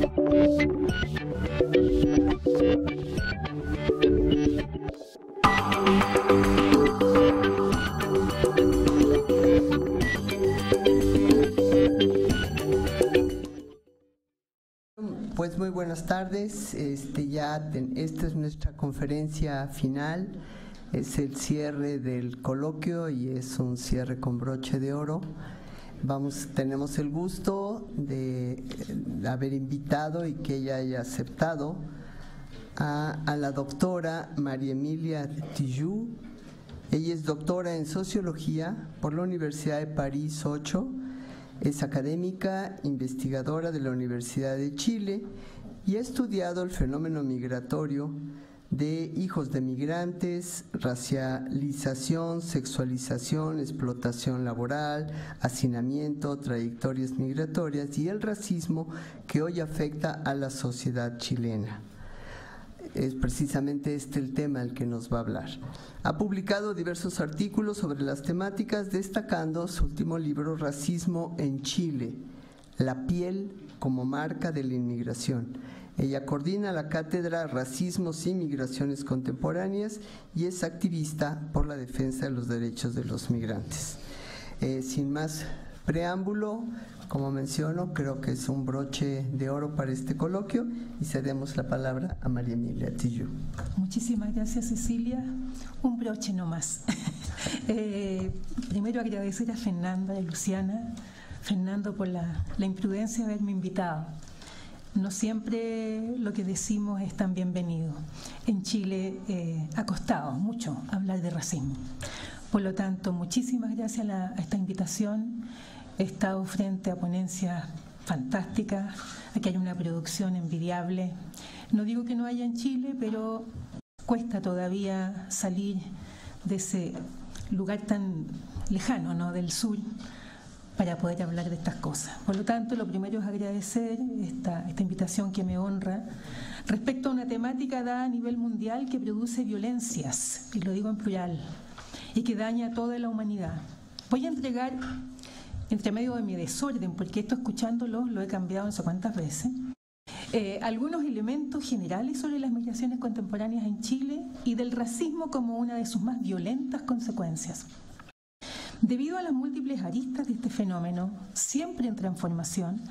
Pues muy buenas tardes. Esta es nuestra conferencia final. Es el cierre del coloquio y es un cierre con broche de oro. Tenemos el gusto de haber invitado y que ella haya aceptado a la doctora María Emilia Tijoux. Ella es doctora en Sociología por la Universidad de París 8. Es académica, investigadora de la Universidad de Chile y ha estudiado el fenómeno migratorio de hijos de migrantes, racialización, sexualización, explotación laboral, hacinamiento, trayectorias migratorias y el racismo que hoy afecta a la sociedad chilena. Es precisamente el tema al que nos va a hablar. Ha publicado diversos artículos sobre las temáticas, destacando su último libro, Racismo en Chile, la piel como marca de la inmigración. Ella coordina la cátedra Racismos y Migraciones Contemporáneas y es activista por la defensa de los derechos de los migrantes. Sin más preámbulo, como menciono, creo que es un broche de oro para este coloquio y cedemos la palabra a María Emilia Tijoux. Muchísimas gracias, Cecilia. Un broche nomás. Primero agradecer a Fernanda y a Luciana. Fernando, por la imprudencia de haberme invitado. No siempre lo que decimos es tan bienvenido. En Chile ha costado mucho hablar de racismo. Por lo tanto, muchísimas gracias a esta invitación. He estado frente a ponencias fantásticas. Aquí hay una producción envidiable. No digo que no haya en Chile, pero cuesta todavía salir de ese lugar tan lejano, ¿no?, del sur, para poder hablar de estas cosas. Por lo tanto, lo primero es agradecer esta invitación que me honra respecto a una temática dada a nivel mundial que produce violencias, y lo digo en plural, y que daña a toda la humanidad. Voy a entregar, entre medio de mi desorden, porque esto escuchándolo lo he cambiado no sé cuántas veces, algunos elementos generales sobre las migraciones contemporáneas en Chile y del racismo como una de sus más violentas consecuencias. Debido a las múltiples aristas de este fenómeno, siempre en transformación,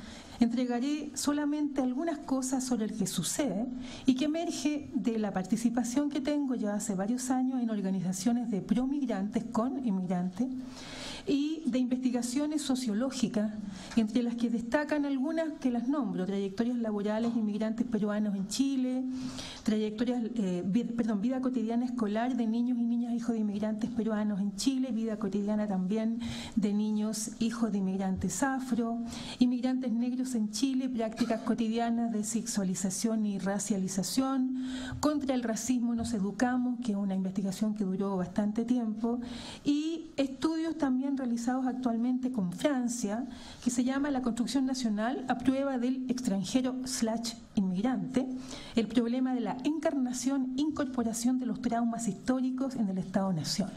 entregaré solamente algunas cosas sobre el que sucede y que emerge de la participación que tengo ya hace varios años en organizaciones de promigrantes con inmigrantes y de investigaciones sociológicas, entre las que destacan algunas que las nombro: trayectorias laborales de inmigrantes peruanos en Chile, vida cotidiana escolar de niños y niñas hijos de inmigrantes peruanos en Chile, vida cotidiana también de niños hijos de inmigrantes afro, inmigrantes negros en Chile, prácticas cotidianas de sexualización y racialización, contra el racismo nos educamos, que es una investigación que duró bastante tiempo, y estudios también realizados actualmente con Francia, que se llama La construcción nacional a prueba del extranjero/inmigrante, el problema de la encarnación, incorporación de los traumas históricos en el Estado-Nación.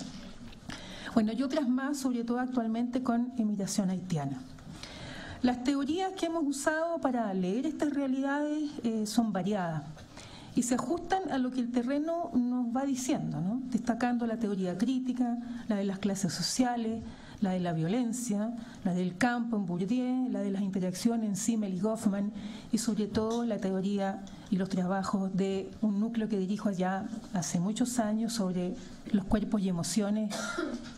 Bueno, y otras más, sobre todo actualmente con inmigración haitiana. Las teorías que hemos usado para leer estas realidades son variadas y se ajustan a lo que el terreno nos va diciendo, ¿no?, destacando la teoría crítica, la de las clases sociales, la de la violencia, la del campo en Bourdieu, la de las interacciones en Simmel y Goffman, y sobre todo la teoría y los trabajos de un núcleo que dirijo ya hace muchos años sobre los cuerpos y emociones,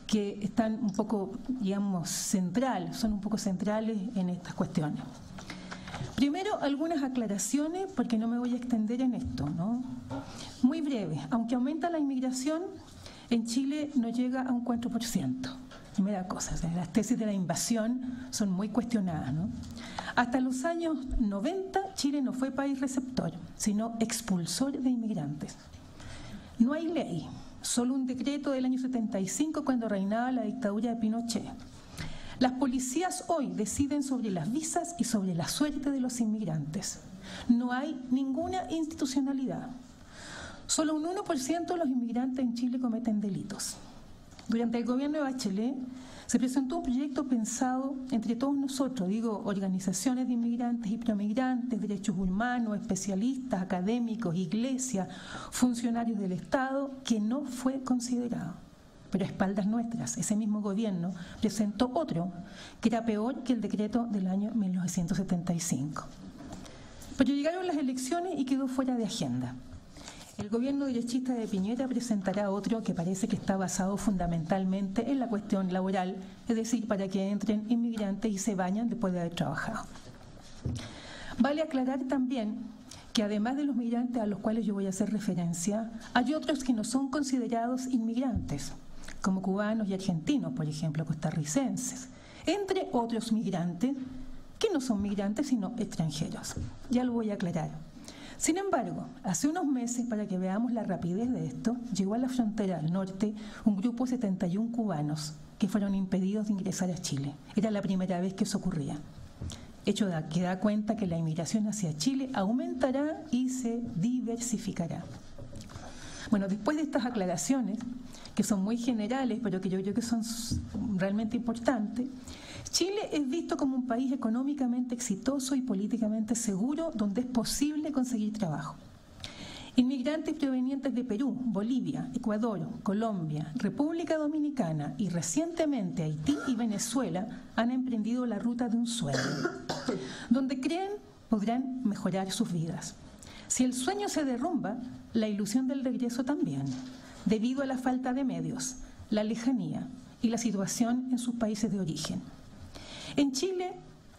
que están un poco, digamos, son un poco centrales en estas cuestiones. Primero, algunas aclaraciones, porque no me voy a extender en esto, ¿no? Muy breve. Aunque aumenta la inmigración, en Chile no llega a un 4%. Primera cosa, o sea, las tesis de la invasión son muy cuestionadas, ¿no? Hasta los años 90, Chile no fue país receptor, sino expulsor de inmigrantes. No hay ley, solo un decreto del año 75 cuando reinaba la dictadura de Pinochet. Las policías hoy deciden sobre las visas y sobre la suerte de los inmigrantes. No hay ninguna institucionalidad. Solo un 1% de los inmigrantes en Chile cometen delitos. Durante el gobierno de Bachelet se presentó un proyecto pensado entre todos nosotros, digo, organizaciones de inmigrantes y promigrantes, derechos humanos, especialistas, académicos, iglesias, funcionarios del Estado, que no fue considerado. Pero a espaldas nuestras, ese mismo gobierno presentó otro, que era peor que el decreto del año 1975. Pero llegaron las elecciones y quedó fuera de agenda. El gobierno derechista de Piñera presentará otro que parece que está basado fundamentalmente en la cuestión laboral, es decir, para que entren inmigrantes y se vayan después de haber trabajado. Vale aclarar también que además de los migrantes a los cuales yo voy a hacer referencia, hay otros que no son considerados inmigrantes, como cubanos y argentinos, por ejemplo, costarricenses, entre otros migrantes que no son migrantes sino extranjeros. Ya lo voy a aclarar. Sin embargo, hace unos meses, para que veamos la rapidez de esto, llegó a la frontera al norte un grupo de 71 cubanos que fueron impedidos de ingresar a Chile. Era la primera vez que eso ocurría. Hecho que da cuenta que la inmigración hacia Chile aumentará y se diversificará. Bueno, después de estas aclaraciones, que son muy generales, pero que yo creo que son realmente importantes, Chile es visto como un país económicamente exitoso y políticamente seguro donde es posible conseguir trabajo. Inmigrantes provenientes de Perú, Bolivia, Ecuador, Colombia, República Dominicana y recientemente Haití y Venezuela han emprendido la ruta de un sueño, donde creen podrán mejorar sus vidas. Si el sueño se derrumba, la ilusión del regreso también, debido a la falta de medios, la lejanía y la situación en sus países de origen. En Chile,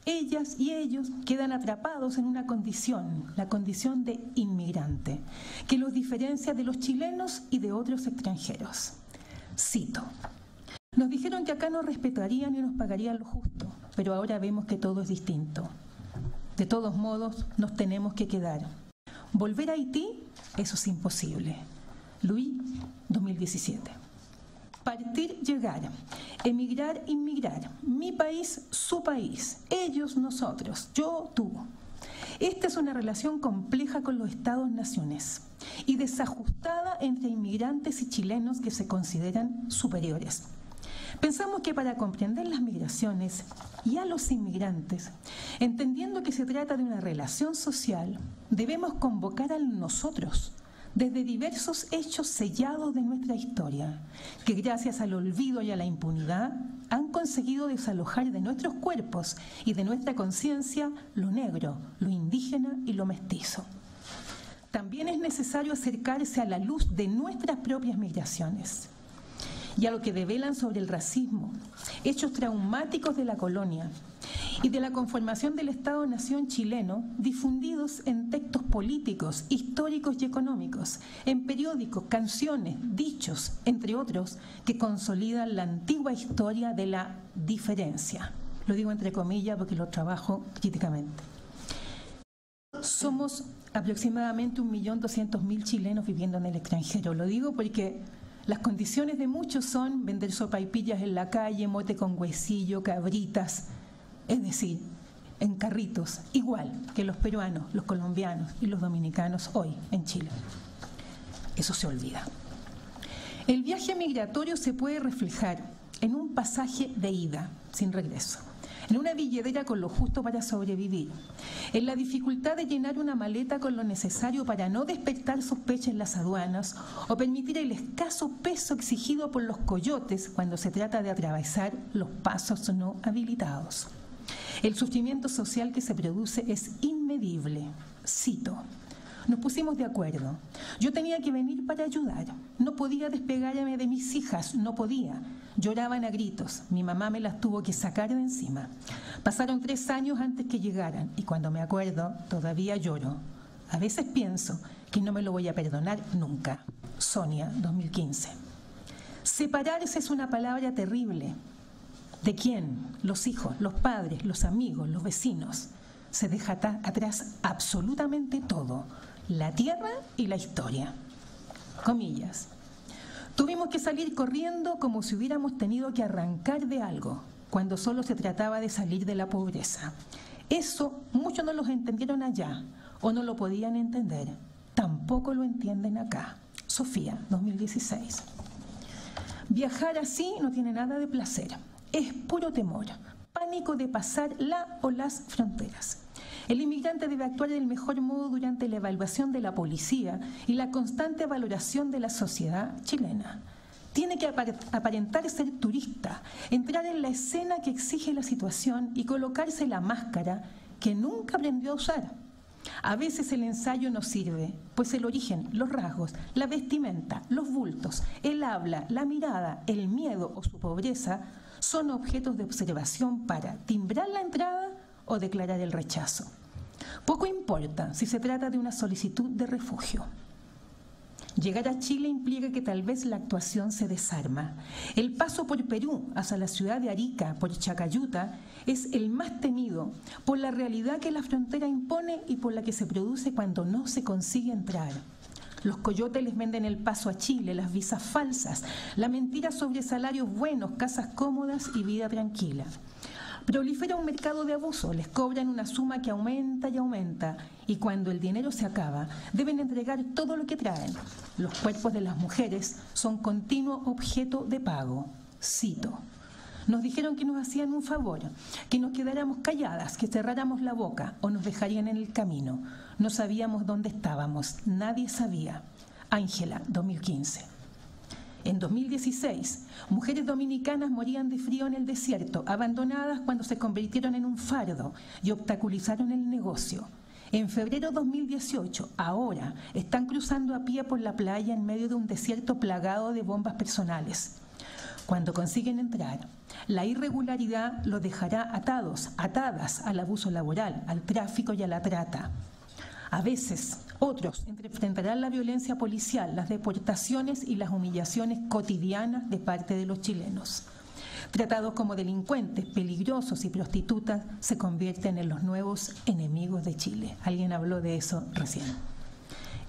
ellas y ellos quedan atrapados en una condición, la condición de inmigrante, que los diferencia de los chilenos y de otros extranjeros. Cito: nos dijeron que acá nos respetarían y nos pagarían lo justo, pero ahora vemos que todo es distinto. De todos modos, nos tenemos que quedar. Volver a Haití, eso es imposible. Luis, 2017. Partir, llegar, emigrar, inmigrar, mi país, su país, ellos, nosotros, yo, tú. Esta es una relación compleja con los Estados-naciones y desajustada entre inmigrantes y chilenos que se consideran superiores. Pensamos que para comprender las migraciones y a los inmigrantes, entendiendo que se trata de una relación social, debemos convocar al nosotros, desde diversos hechos sellados de nuestra historia, que gracias al olvido y a la impunidad han conseguido desalojar de nuestros cuerpos y de nuestra conciencia lo negro, lo indígena y lo mestizo. También es necesario acercarse a la luz de nuestras propias migraciones y a lo que develan sobre el racismo, hechos traumáticos de la colonia y de la conformación del Estado-nación chileno, difundidos en textos políticos, históricos y económicos, en periódicos, canciones, dichos, entre otros, que consolidan la antigua historia de la diferencia. Lo digo entre comillas porque lo trabajo críticamente. Somos aproximadamente 1.200.000 chilenos viviendo en el extranjero. Lo digo porque las condiciones de muchos son vender sopaipillas en la calle, mote con huesillo, cabritas, es decir, en carritos, igual que los peruanos, los colombianos y los dominicanos hoy en Chile. Eso se olvida. El viaje migratorio se puede reflejar en un pasaje de ida, sin regreso, en una billetera con lo justo para sobrevivir, en la dificultad de llenar una maleta con lo necesario para no despertar sospecha en las aduanas o permitir el escaso peso exigido por los coyotes cuando se trata de atravesar los pasos no habilitados. El sufrimiento social que se produce es inmedible. Cito: nos pusimos de acuerdo. Yo tenía que venir para ayudar. No podía despegarme de mis hijas, no podía. Lloraban a gritos. Mi mamá me las tuvo que sacar de encima. Pasaron 3 años antes que llegaran y cuando me acuerdo todavía lloro. A veces pienso que no me lo voy a perdonar nunca. Sonia, 2015. Separarse es una palabra terrible. ¿De quién? Los hijos, los padres, los amigos, los vecinos. Se deja atrás absolutamente todo, la tierra y la historia. Comillas. Tuvimos que salir corriendo como si hubiéramos tenido que arrancar de algo, cuando solo se trataba de salir de la pobreza. Eso muchos no lo entendieron allá o no lo podían entender. Tampoco lo entienden acá. Sofía, 2016. Viajar así no tiene nada de placer, es puro temor, pánico de pasar la o las fronteras. El inmigrante debe actuar del mejor modo durante la evaluación de la policía y la constante valoración de la sociedad chilena. Tiene que aparentar ser turista, entrar en la escena que exige la situación y colocarse la máscara que nunca aprendió a usar. A veces el ensayo no sirve, pues el origen, los rasgos, la vestimenta, los bultos, el habla, la mirada, el miedo o su pobreza son objetos de observación para timbrar la entrada o declarar el rechazo. Poco importa si se trata de una solicitud de refugio. Llegar a Chile implica que tal vez la actuación se desarma. El paso por Perú hacia la ciudad de Arica, por Chacayuta, es el más temido por la realidad que la frontera impone y por la que se produce cuando no se consigue entrar. Los coyotes les venden el paso a Chile, las visas falsas, la mentira sobre salarios buenos, casas cómodas y vida tranquila. Prolifera un mercado de abuso, les cobran una suma que aumenta y aumenta, y cuando el dinero se acaba, deben entregar todo lo que traen. Los cuerpos de las mujeres son continuo objeto de pago. Cito: nos dijeron que nos hacían un favor, que nos quedáramos calladas, que cerráramos la boca o nos dejarían en el camino. No sabíamos dónde estábamos, nadie sabía. Ángela, 2015. En 2016, mujeres dominicanas morían de frío en el desierto, abandonadas cuando se convirtieron en un fardo y obstaculizaron el negocio. En febrero de 2018, ahora, están cruzando a pie por la playa en medio de un desierto plagado de bombas personales. Cuando consiguen entrar, la irregularidad los dejará atadas al abuso laboral, al tráfico y a la trata. A veces, otros enfrentarán la violencia policial, las deportaciones y las humillaciones cotidianas de parte de los chilenos. Tratados como delincuentes, peligrosos y prostitutas, se convierten en los nuevos enemigos de Chile. Alguien habló de eso recién.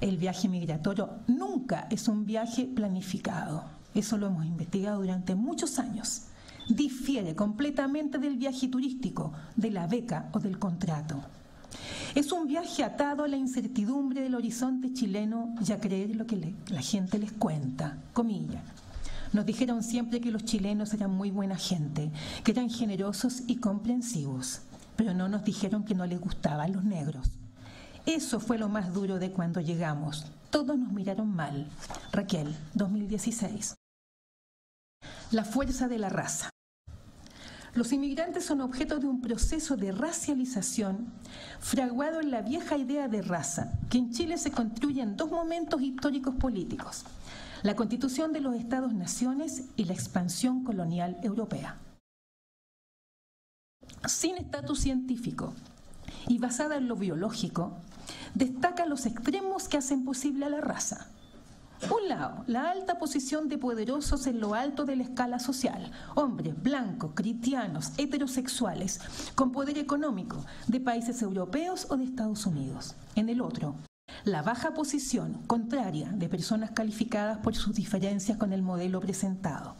El viaje migratorio nunca es un viaje planificado. Eso lo hemos investigado durante muchos años. Difiere completamente del viaje turístico, de la beca o del contrato. Es un viaje atado a la incertidumbre del horizonte chileno y a creer lo que la gente les cuenta, comillas. Nos dijeron siempre que los chilenos eran muy buena gente, que eran generosos y comprensivos, pero no nos dijeron que no les gustaban los negros. Eso fue lo más duro de cuando llegamos. Todos nos miraron mal. Raquel, 2016. La fuerza de la raza. Los inmigrantes son objeto de un proceso de racialización fraguado en la vieja idea de raza, que en Chile se construye en dos momentos históricos políticos: la constitución de los Estados-naciones y la expansión colonial europea. Sin estatus científico y basada en lo biológico, destaca los extremos que hacen posible a la raza. Un lado, la alta posición de poderosos en lo alto de la escala social, hombres blancos, cristianos, heterosexuales, con poder económico, de países europeos o de Estados Unidos. En el otro, la baja posición contraria de personas calificadas por sus diferencias con el modelo presentado.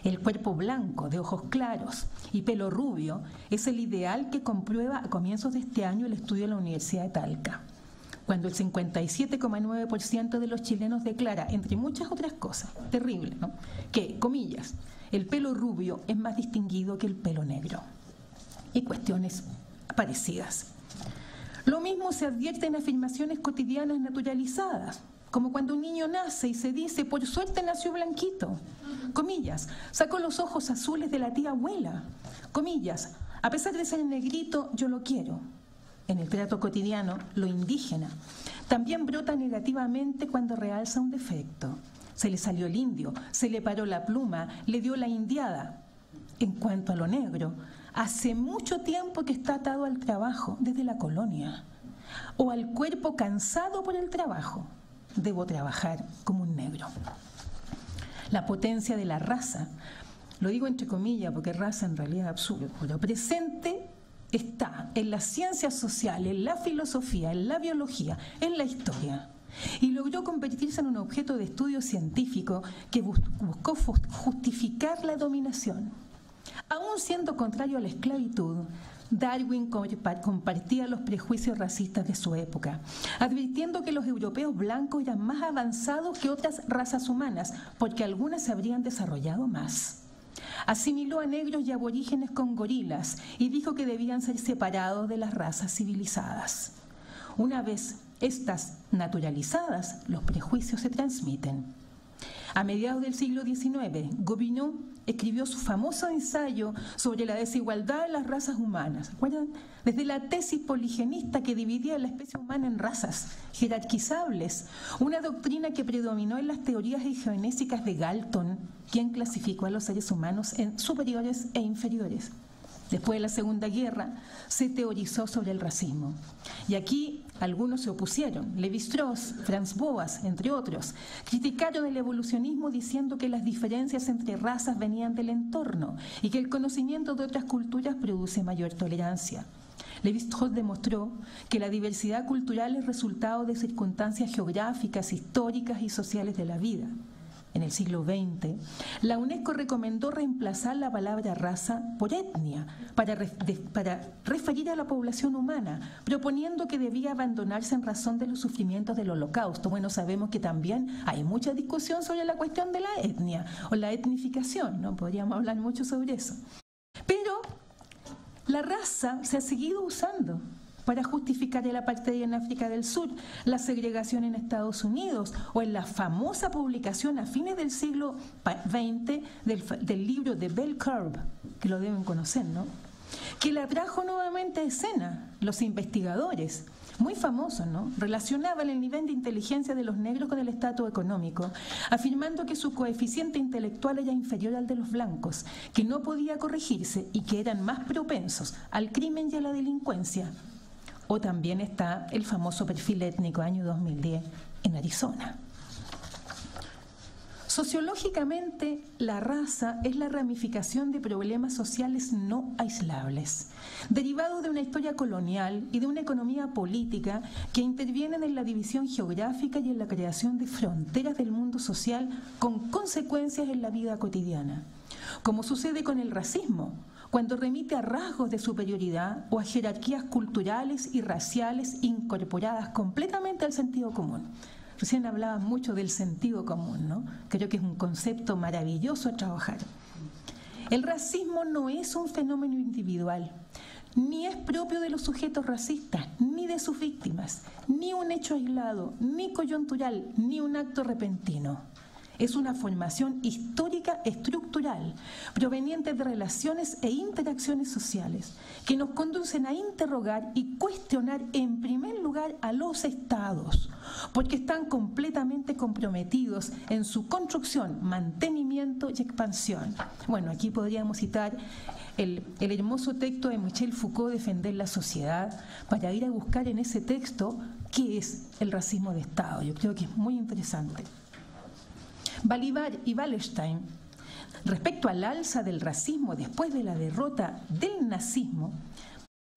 El cuerpo blanco, de ojos claros y pelo rubio, es el ideal que comprueba a comienzos de este año el estudio de la Universidad de Talca, cuando el 57,9% de los chilenos declara, entre muchas otras cosas, terrible, ¿no?, que, comillas, el pelo rubio es más distinguido que el pelo negro. Y cuestiones parecidas. Lo mismo se advierte en afirmaciones cotidianas naturalizadas, como cuando un niño nace y se dice, por suerte nació blanquito. Comillas, sacó los ojos azules de la tía abuela. Comillas, a pesar de ser negrito, yo lo quiero. En el trato cotidiano, lo indígena también brota negativamente cuando realza un defecto. Se le salió el indio, se le paró la pluma, le dio la indiada. En cuanto a lo negro, hace mucho tiempo que está atado al trabajo, desde la colonia, o al cuerpo cansado por el trabajo. Debo trabajar como un negro. La potencia de la raza, lo digo entre comillas porque raza en realidad es absurdo, pero presente está en las ciencias sociales, en la filosofía, en la biología, en la historia. Y logró convertirse en un objeto de estudio científico que buscó justificar la dominación. Aún siendo contrario a la esclavitud, Darwin compartía los prejuicios racistas de su época, advirtiendo que los europeos blancos eran más avanzados que otras razas humanas, porque algunas se habrían desarrollado más. Asimiló a negros y aborígenes con gorilas y dijo que debían ser separados de las razas civilizadas. Una vez estas naturalizadas, los prejuicios se transmiten. A mediados del siglo XIX, Gobineau escribió su famoso ensayo sobre la desigualdad de las razas humanas. ¿Recuerdan? Desde la tesis poligenista que dividía la especie humana en razas jerarquizables, una doctrina que predominó en las teorías eugenésicas de Galton, quien clasificó a los seres humanos en superiores e inferiores. Después de la Segunda Guerra, se teorizó sobre el racismo. Y aquí algunos se opusieron. Lévi-Strauss, Franz Boas, entre otros, criticaron el evolucionismo diciendo que las diferencias entre razas venían del entorno y que el conocimiento de otras culturas produce mayor tolerancia. Lévi-Strauss demostró que la diversidad cultural es resultado de circunstancias geográficas, históricas y sociales de la vida. En el siglo XX, la UNESCO recomendó reemplazar la palabra raza por etnia para referir a la población humana, proponiendo que debía abandonarse en razón de los sufrimientos del Holocausto. Bueno, sabemos que también hay mucha discusión sobre la cuestión de la etnia o la etnificación, ¿no? Podríamos hablar mucho sobre eso. Pero la raza se ha seguido usando para justificar el apartheid en África del Sur, la segregación en Estados Unidos o en la famosa publicación a fines del siglo XX del libro de Bell Curve, que lo deben conocer, ¿no? Que la trajo nuevamente a escena los investigadores, muy famosos, ¿no? Relacionaban el nivel de inteligencia de los negros con el estatus económico, afirmando que su coeficiente intelectual era inferior al de los blancos, que no podía corregirse y que eran más propensos al crimen y a la delincuencia. O también está el famoso perfil étnico año 2010 en Arizona. Sociológicamente, la raza es la ramificación de problemas sociales no aislables, derivados de una historia colonial y de una economía política que intervienen en la división geográfica y en la creación de fronteras del mundo social con consecuencias en la vida cotidiana. Como sucede con el racismo, cuando remite a rasgos de superioridad o a jerarquías culturales y raciales incorporadas completamente al sentido común. Recién hablaba mucho del sentido común, ¿no? Creo que es un concepto maravilloso a trabajar. El racismo no es un fenómeno individual, ni es propio de los sujetos racistas, ni de sus víctimas, ni un hecho aislado, ni coyuntural, ni un acto repentino. Es una formación histórica estructural, proveniente de relaciones e interacciones sociales, que nos conducen a interrogar y cuestionar en primer lugar a los estados, porque están completamente comprometidos en su construcción, mantenimiento y expansión. Bueno, aquí podríamos citar el hermoso texto de Michel Foucault, Defender la sociedad, para ir a buscar en ese texto qué es el racismo de Estado. Yo creo que es muy interesante. Balibar y Wallerstein, respecto al alza del racismo después de la derrota del nazismo,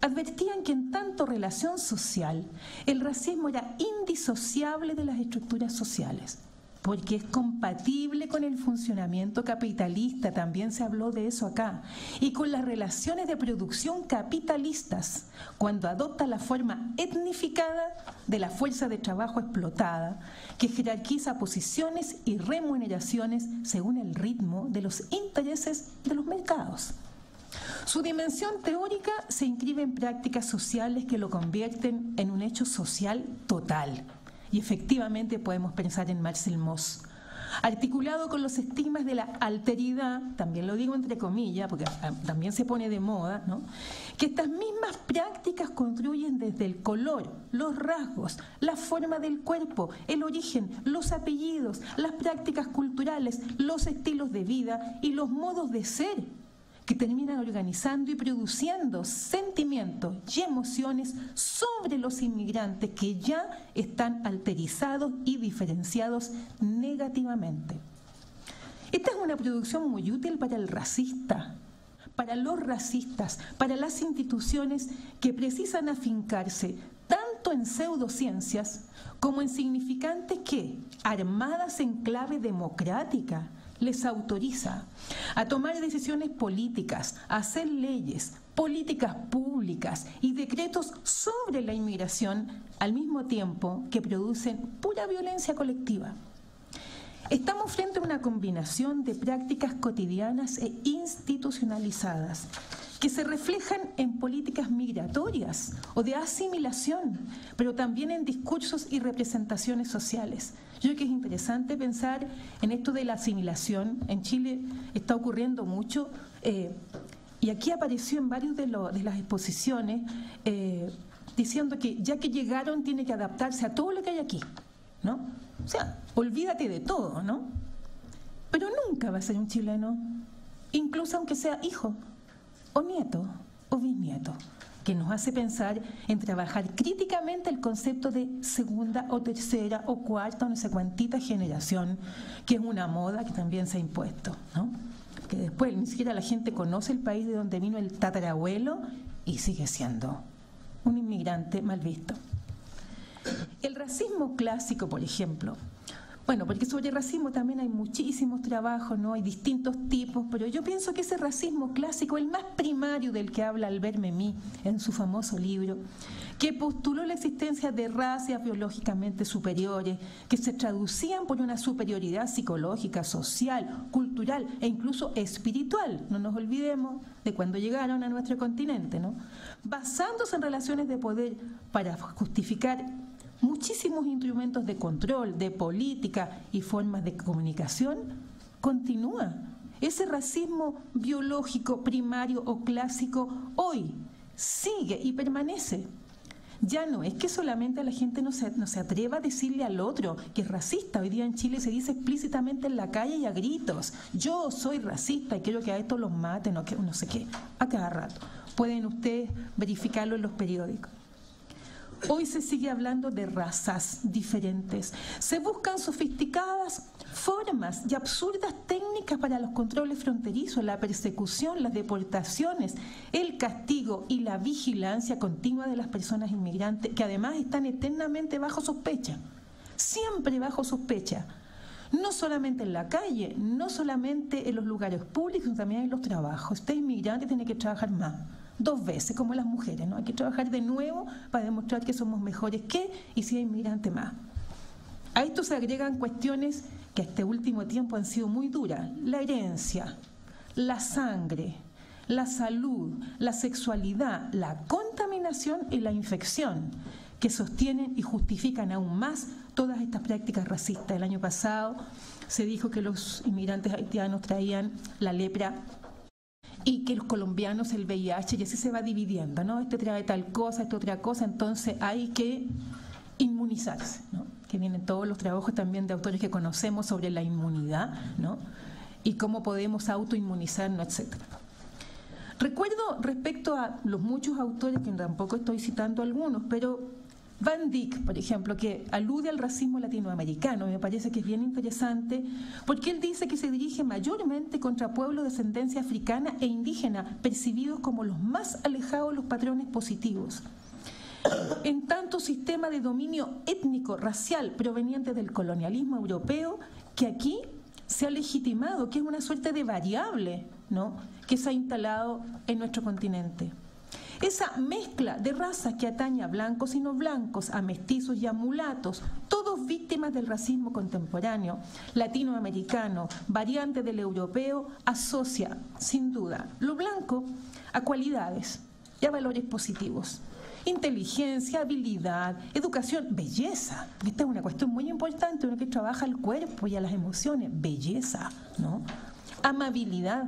advertían que en tanto relación social, el racismo era indisociable de las estructuras sociales, porque es compatible con el funcionamiento capitalista, también se habló de eso acá, y con las relaciones de producción capitalistas, cuando adopta la forma etnificada de la fuerza de trabajo explotada, que jerarquiza posiciones y remuneraciones según el ritmo de los intereses de los mercados. Su dimensión teórica se inscribe en prácticas sociales que lo convierten en un hecho social total. Y efectivamente podemos pensar en Marcel Mauss, articulado con los estigmas de la alteridad, también lo digo entre comillas, porque también se pone de moda, ¿no? Que estas mismas prácticas construyen desde el color, los rasgos, la forma del cuerpo, el origen, los apellidos, las prácticas culturales, los estilos de vida y los modos de ser, que terminan organizando y produciendo sentimientos y emociones sobre los inmigrantes que ya están alterizados y diferenciados negativamente. Esta es una producción muy útil para el racista, para los racistas, para las instituciones que precisan afincarse tanto en pseudociencias como en significantes que, armadas en clave democrática, les autoriza a tomar decisiones políticas, a hacer leyes, políticas públicas y decretos sobre la inmigración al mismo tiempo que producen pura violencia colectiva. Estamos frente a una combinación de prácticas cotidianas e institucionalizadas que se reflejan en políticas migratorias o de asimilación, pero también en discursos y representaciones sociales. Yo creo que es interesante pensar en esto de la asimilación. En Chile está ocurriendo mucho, y aquí apareció en varios de las exposiciones, diciendo que ya que llegaron tiene que adaptarse a todo lo que hay aquí, ¿no? O sea, olvídate de todo, ¿no? Pero nunca va a ser un chileno, incluso aunque sea hijo, o nieto, o bisnieto, que nos hace pensar en trabajar críticamente el concepto de segunda o tercera o cuarta o no sé cuantita generación, que es una moda que también se ha impuesto, ¿no? Que después ni siquiera la gente conoce el país de donde vino el tatarabuelo y sigue siendo un inmigrante mal visto. El racismo clásico, por ejemplo. Bueno, porque sobre racismo también hay muchísimos trabajos, ¿no? Hay distintos tipos, pero yo pienso que ese racismo clásico, el más primario del que habla Albert Memmi en su famoso libro, que postuló la existencia de razas biológicamente superiores, que se traducían por una superioridad psicológica, social, cultural e incluso espiritual, no nos olvidemos de cuando llegaron a nuestro continente, ¿no? Basándose en relaciones de poder para justificar muchísimos instrumentos de control, de política y formas de comunicación, continúa. Ese racismo biológico, primario o clásico hoy sigue y permanece. Ya no es que solamente la gente no se atreva a decirle al otro que es racista. Hoy día en Chile se dice explícitamente en la calle y a gritos: yo soy racista y quiero que a estos los maten o que no sé qué, a cada rato. Pueden ustedes verificarlo en los periódicos. Hoy se sigue hablando de razas diferentes. Se buscan sofisticadas formas y absurdas técnicas para los controles fronterizos, la persecución, las deportaciones, el castigo y la vigilancia continua de las personas inmigrantes, que además están eternamente bajo sospecha, siempre bajo sospecha. No solamente en la calle, no solamente en los lugares públicos, sino también en los trabajos. Usted inmigrante tiene que trabajar más. 2 veces, como las mujeres, ¿no? Hay que trabajar de nuevo para demostrar que somos mejores que, y si hay inmigrante más. A esto se agregan cuestiones que este último tiempo han sido muy duras: la herencia, la sangre, la salud, la sexualidad, la contaminación y la infección, que sostienen y justifican aún más todas estas prácticas racistas. El año pasado se dijo que los inmigrantes haitianos traían la lepra y que los colombianos el VIH, y así se va dividiendo, ¿no? Este trae tal cosa, este otra cosa, entonces hay que inmunizarse, ¿no? Que vienen todos los trabajos también de autores que conocemos sobre la inmunidad, ¿no? Y cómo podemos autoinmunizarnos, etcétera. Recuerdo respecto a los muchos autores, que tampoco estoy citando algunos, pero Van Dyck, por ejemplo, que alude al racismo latinoamericano, me parece que es bien interesante, porque él dice que se dirige mayormente contra pueblos de ascendencia africana e indígena, percibidos como los más alejados de los patrones positivos. En tanto sistema de dominio étnico, racial, proveniente del colonialismo europeo, que aquí se ha legitimado, que es una suerte de variable, ¿no?, que se ha instalado en nuestro continente. Esa mezcla de razas que atañe a blancos y no blancos, a mestizos y a mulatos, todos víctimas del racismo contemporáneo, latinoamericano, variante del europeo, asocia, sin duda, lo blanco a cualidades y a valores positivos. Inteligencia, habilidad, educación, belleza. Esta es una cuestión muy importante, uno que trabaja el cuerpo y a las emociones, belleza, ¿no? Amabilidad,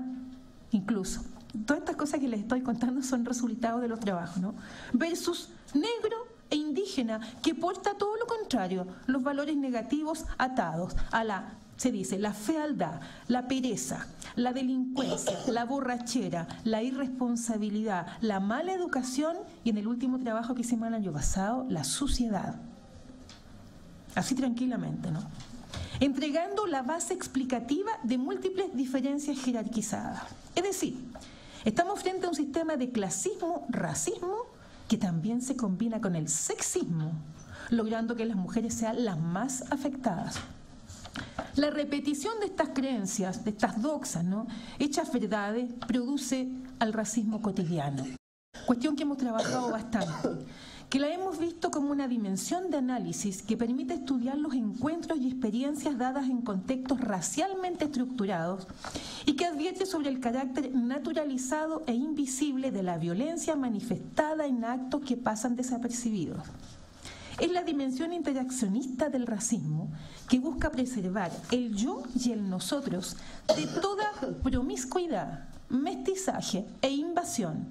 incluso. Todas estas cosas que les estoy contando son resultados de los trabajos, ¿no? Versus negro e indígena, que porta todo lo contrario, los valores negativos atados a la, se dice, la fealdad, la pereza, la delincuencia, la borrachera, la irresponsabilidad, la mala educación y, en el último trabajo que hicimos el año pasado, la suciedad. Así tranquilamente, ¿no? Entregando la base explicativa de múltiples diferencias jerarquizadas. Es decir, estamos frente a un sistema de clasismo, racismo, que también se combina con el sexismo, logrando que las mujeres sean las más afectadas. La repetición de estas creencias, de estas doxas, ¿no?, hechas verdades, produce al racismo cotidiano. Cuestión que hemos trabajado bastante, que la hemos visto como una dimensión de análisis que permite estudiar los encuentros y experiencias dadas en contextos racialmente estructurados y que advierte sobre el carácter naturalizado e invisible de la violencia manifestada en actos que pasan desapercibidos. Es la dimensión interaccionista del racismo que busca preservar el yo y el nosotros de toda promiscuidad, mestizaje e invasión,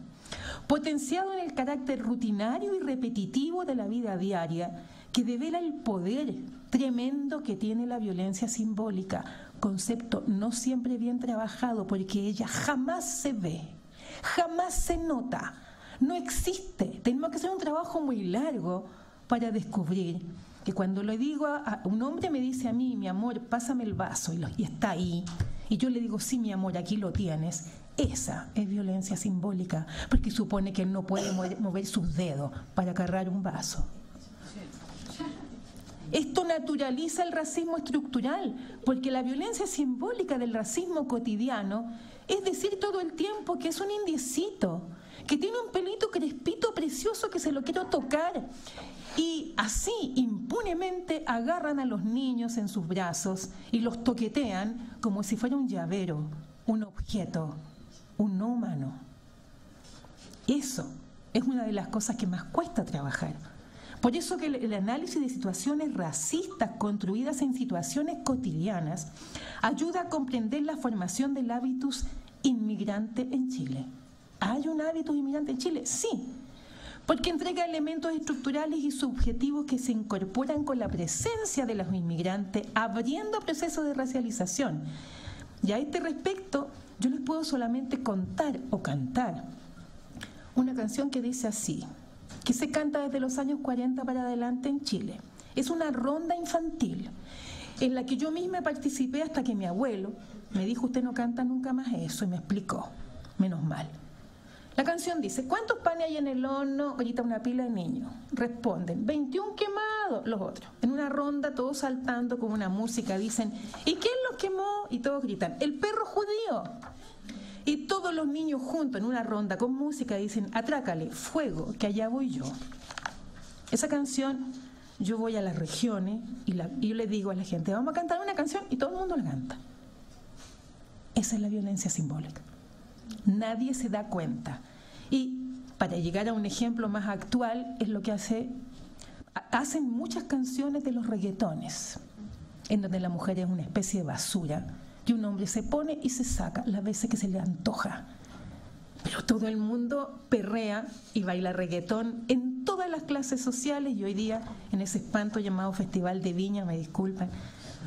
potenciado en el carácter rutinario y repetitivo de la vida diaria, que devela el poder tremendo que tiene la violencia simbólica, concepto no siempre bien trabajado porque ella jamás se ve, jamás se nota, no existe. Tenemos que hacer un trabajo muy largo para descubrir que cuando le digo a un hombre me dice a mí, mi amor, pásame el vaso, y está ahí, y yo le digo, sí, mi amor, aquí lo tienes. Esa es violencia simbólica, porque supone que él no puede mover sus dedos para agarrar un vaso. Esto naturaliza el racismo estructural, porque la violencia simbólica del racismo cotidiano es decir todo el tiempo que es un indiecito, que tiene un pelito crespito precioso que se lo quiero tocar. Y así, impunemente, agarran a los niños en sus brazos y los toquetean como si fuera un llavero, un objeto, un no humano. Eso es una de las cosas que más cuesta trabajar. Por eso que el análisis de situaciones racistas construidas en situaciones cotidianas ayuda a comprender la formación del hábitus inmigrante en Chile. ¿Hay un hábitus inmigrante en Chile? Sí, porque entrega elementos estructurales y subjetivos que se incorporan con la presencia de los inmigrantes, abriendo procesos de racialización. Y a este respecto, yo les puedo solamente contar o cantar una canción que dice así, que se canta desde los años 40 para adelante en Chile. Es una ronda infantil en la que yo misma participé hasta que mi abuelo me dijo, usted no canta nunca más eso, y me explicó, menos mal. La canción dice, ¿cuántos panes hay en el horno? Grita una pila de niños. Responden, 21 quemados, los otros. En una ronda, todos saltando con una música, dicen, ¿y quién los quemó? Y todos gritan, el perro judío. Y todos los niños juntos en una ronda con música dicen, atrácale, fuego, que allá voy yo. Esa canción, yo voy a las regiones y yo le digo a la gente, vamos a cantar una canción, y todo el mundo la canta. Esa es la violencia simbólica. Nadie se da cuenta. Y para llegar a un ejemplo más actual, es lo que hacen muchas canciones de los reggaetones, en donde la mujer es una especie de basura y un hombre se pone y se saca las veces que se le antoja. Pero todo el mundo perrea y baila reggaetón en todas las clases sociales, y hoy día en ese espanto llamado Festival de Viña, me disculpan,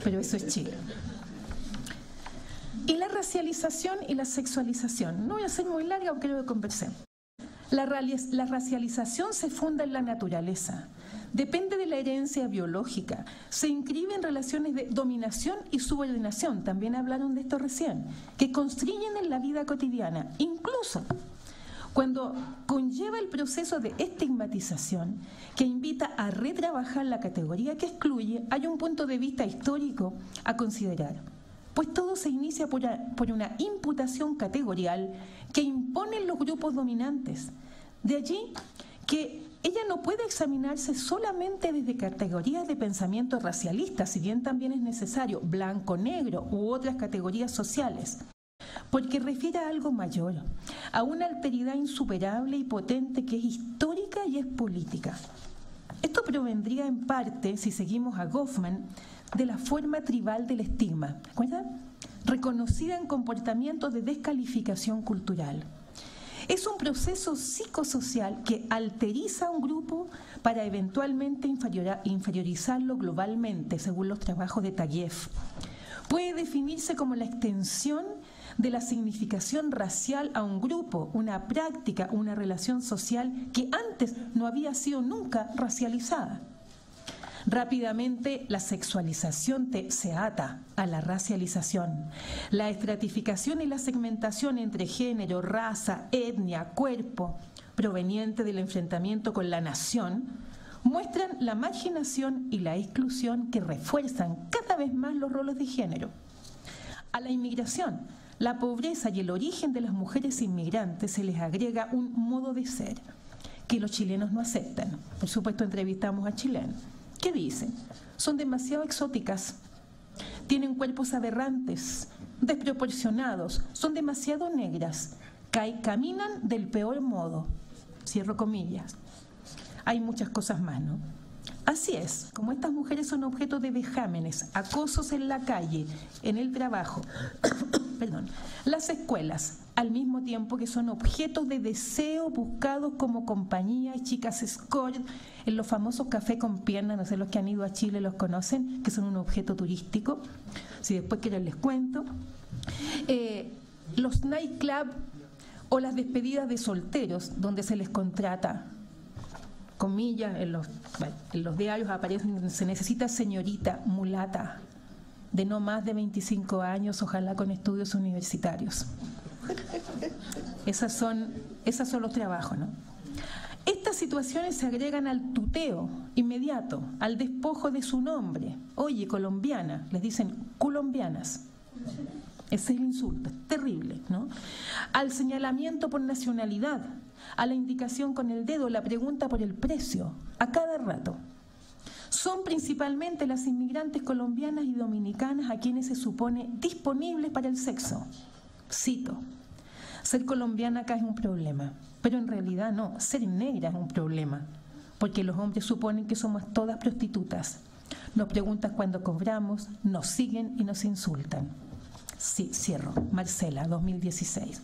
pero eso es Chile. Y la racialización y la sexualización. No voy a ser muy larga, aunque creo que conversemos. La racialización se funda en la naturaleza, depende de la herencia biológica, se inscribe en relaciones de dominación y subordinación, también hablaron de esto recién, que constriñen en la vida cotidiana, incluso cuando conlleva el proceso de estigmatización que invita a retrabajar la categoría que excluye. Hay un punto de vista histórico a considerar. Pues todo se inicia por una imputación categorial que imponen los grupos dominantes. De allí que ella no puede examinarse solamente desde categorías de pensamiento racialistas, si bien también es necesario, blanco, negro u otras categorías sociales, porque refiere a algo mayor, a una alteridad insuperable y potente que es histórica y es política. Esto provendría en parte, si seguimos a Goffman, de la forma tribal del estigma, ¿recuerdan? Reconocida en comportamientos de descalificación cultural. Es un proceso psicosocial que alteriza a un grupo para eventualmente inferiorizarlo globalmente, según los trabajos de Taguieff. Puede definirse como la extensión de la significación racial a un grupo, una práctica, una relación social que antes no había sido nunca racializada. Rápidamente la sexualización se ata a la racialización. La estratificación y la segmentación entre género, raza, etnia, cuerpo, proveniente del enfrentamiento con la nación, muestran la marginación y la exclusión que refuerzan cada vez más los roles de género. A la inmigración, la pobreza y el origen de las mujeres inmigrantes se les agrega un modo de ser que los chilenos no aceptan. Por supuesto, entrevistamos a chilenos. ¿Qué dicen? Son demasiado exóticas, tienen cuerpos aberrantes, desproporcionados, son demasiado negras, caminan del peor modo. Cierro comillas. Hay muchas cosas más, ¿no? Así es, como estas mujeres son objeto de vejámenes, acosos en la calle, en el trabajo, perdón, las escuelas, al mismo tiempo que son objetos de deseo buscados como compañía y chicas escort en los famosos cafés con piernas, no sé, los que han ido a Chile los conocen, que son un objeto turístico, si después quieren les cuento. Los nightclub o las despedidas de solteros, donde se les contrata, comillas, en los diarios aparecen, se necesita señorita mulata de no más de 25 años, ojalá con estudios universitarios. Esos son los trabajos, ¿no? Estas situaciones se agregan al tuteo inmediato, al despojo de su nombre. Oye, colombiana, les dicen colombianas. Ese es el insulto, es terrible, ¿no? Al señalamiento por nacionalidad, a la indicación con el dedo, la pregunta por el precio, a cada rato. Son principalmente las inmigrantes colombianas y dominicanas a quienes se supone disponibles para el sexo. Cito, ser colombiana acá es un problema, pero en realidad no, ser negra es un problema, porque los hombres suponen que somos todas prostitutas. Nos preguntan cuándo cobramos, nos siguen y nos insultan. Sí, cierro. Marcela, 2016.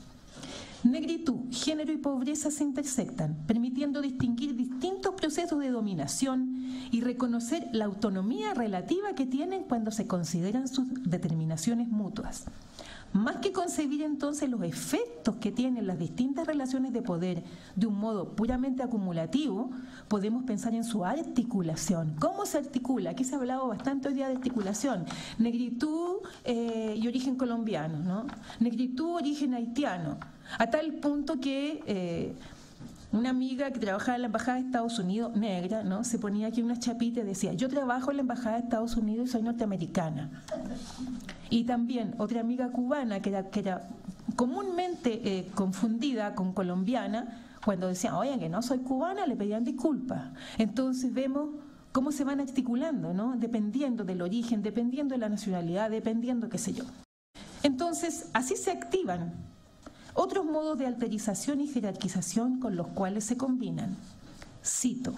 Negritud, género y pobreza se intersectan, permitiendo distinguir distintos procesos de dominación y reconocer la autonomía relativa que tienen cuando se consideran sus determinaciones mutuas. Más que concebir entonces los efectos que tienen las distintas relaciones de poder de un modo puramente acumulativo, podemos pensar en su articulación. ¿Cómo se articula? Aquí se ha hablado bastante hoy día de articulación. Negritud y origen colombiano, ¿no? Negritud, origen haitiano. A tal punto que una amiga que trabajaba en la Embajada de Estados Unidos, negra, ¿no? Se ponía aquí una chapita y decía, yo trabajo en la Embajada de Estados Unidos y soy norteamericana. Y también otra amiga cubana que era comúnmente confundida con colombiana, cuando decían, oye, que no soy cubana, le pedían disculpas. Entonces vemos cómo se van articulando, ¿no? Dependiendo del origen, dependiendo de la nacionalidad, dependiendo qué sé yo. Entonces, así se activan otros modos de alterización y jerarquización con los cuales se combinan. Cito,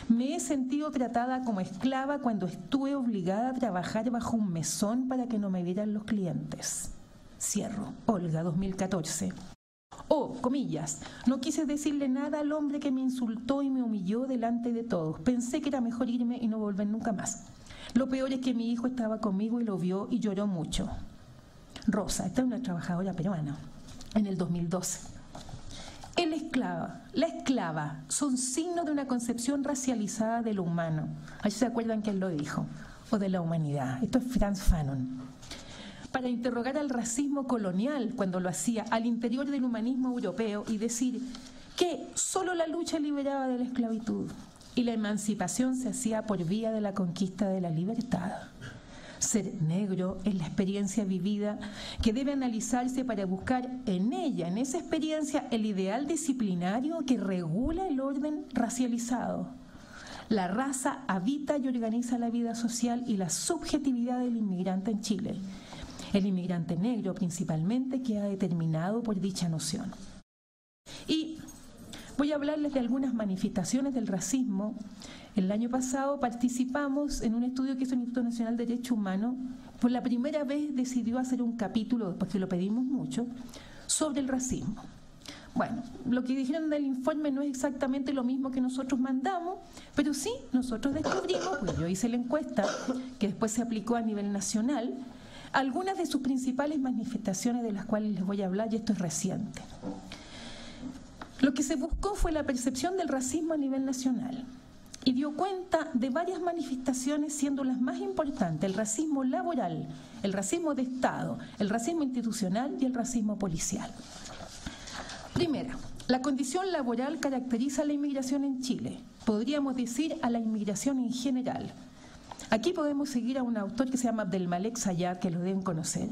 me he sentido tratada como esclava cuando estuve obligada a trabajar bajo un mesón para que no me vieran los clientes. Cierro. Olga, 2014. O, comillas, no quise decirle nada al hombre que me insultó y me humilló delante de todos. Pensé que era mejor irme y no volver nunca más. Lo peor es que mi hijo estaba conmigo y lo vio y lloró mucho. Rosa, esta es una trabajadora peruana, en el 2012. La esclava son signos de una concepción racializada de lo humano. Ahí se acuerdan que él lo dijo, o de la humanidad. Esto es Frantz Fanon. Para interrogar al racismo colonial cuando lo hacía al interior del humanismo europeo y decir que solo la lucha liberaba de la esclavitud y la emancipación se hacía por vía de la conquista de la libertad. Ser negro es la experiencia vivida que debe analizarse para buscar en ella, en esa experiencia, el ideal disciplinario que regula el orden racializado. La raza habita y organiza la vida social y la subjetividad del inmigrante en Chile. El inmigrante negro principalmente queda determinado por dicha noción. Y voy a hablarles de algunas manifestaciones del racismo. El año pasado participamos en un estudio que hizo el Instituto Nacional de Derechos Humanos. Por la primera vez decidió hacer un capítulo, porque lo pedimos mucho, sobre el racismo. Bueno, lo que dijeron del informe no es exactamente lo mismo que nosotros mandamos, pero sí, nosotros descubrimos, pues yo hice la encuesta, que después se aplicó a nivel nacional, algunas de sus principales manifestaciones de las cuales les voy a hablar, y esto es reciente. Lo que se buscó fue la percepción del racismo a nivel nacional y dio cuenta de varias manifestaciones, siendo las más importantes el racismo laboral, el racismo de Estado, el racismo institucional y el racismo policial. Primera, la condición laboral caracteriza la inmigración en Chile. podríamos decir a la inmigración en general. Aquí podemos seguir a un autor que se llama Abdelmalek Sayad, que lo deben conocer,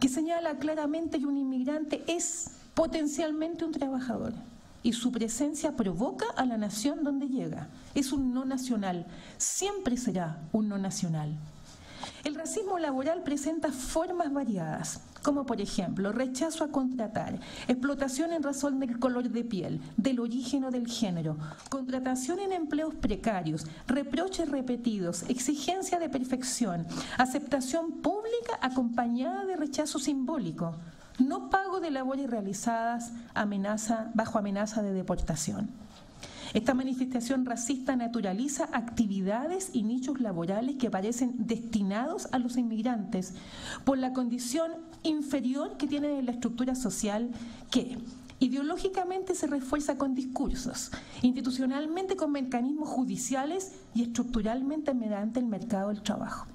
que señala claramente que un inmigrante es potencialmente un trabajador y su presencia provoca a la nación donde llega. Es un no nacional, siempre será un no nacional. El racismo laboral presenta formas variadas, como por ejemplo rechazo a contratar, explotación en razón del color de piel, del origen o del género, contratación en empleos precarios, reproches repetidos, exigencia de perfección, aceptación pública acompañada de rechazo simbólico, no pago de labores realizadas bajo amenaza de deportación. Esta manifestación racista naturaliza actividades y nichos laborales que parecen destinados a los inmigrantes por la condición inferior que tienen en la estructura social que ideológicamente se refuerza con discursos, institucionalmente con mecanismos judiciales y estructuralmente mediante el mercado del trabajo.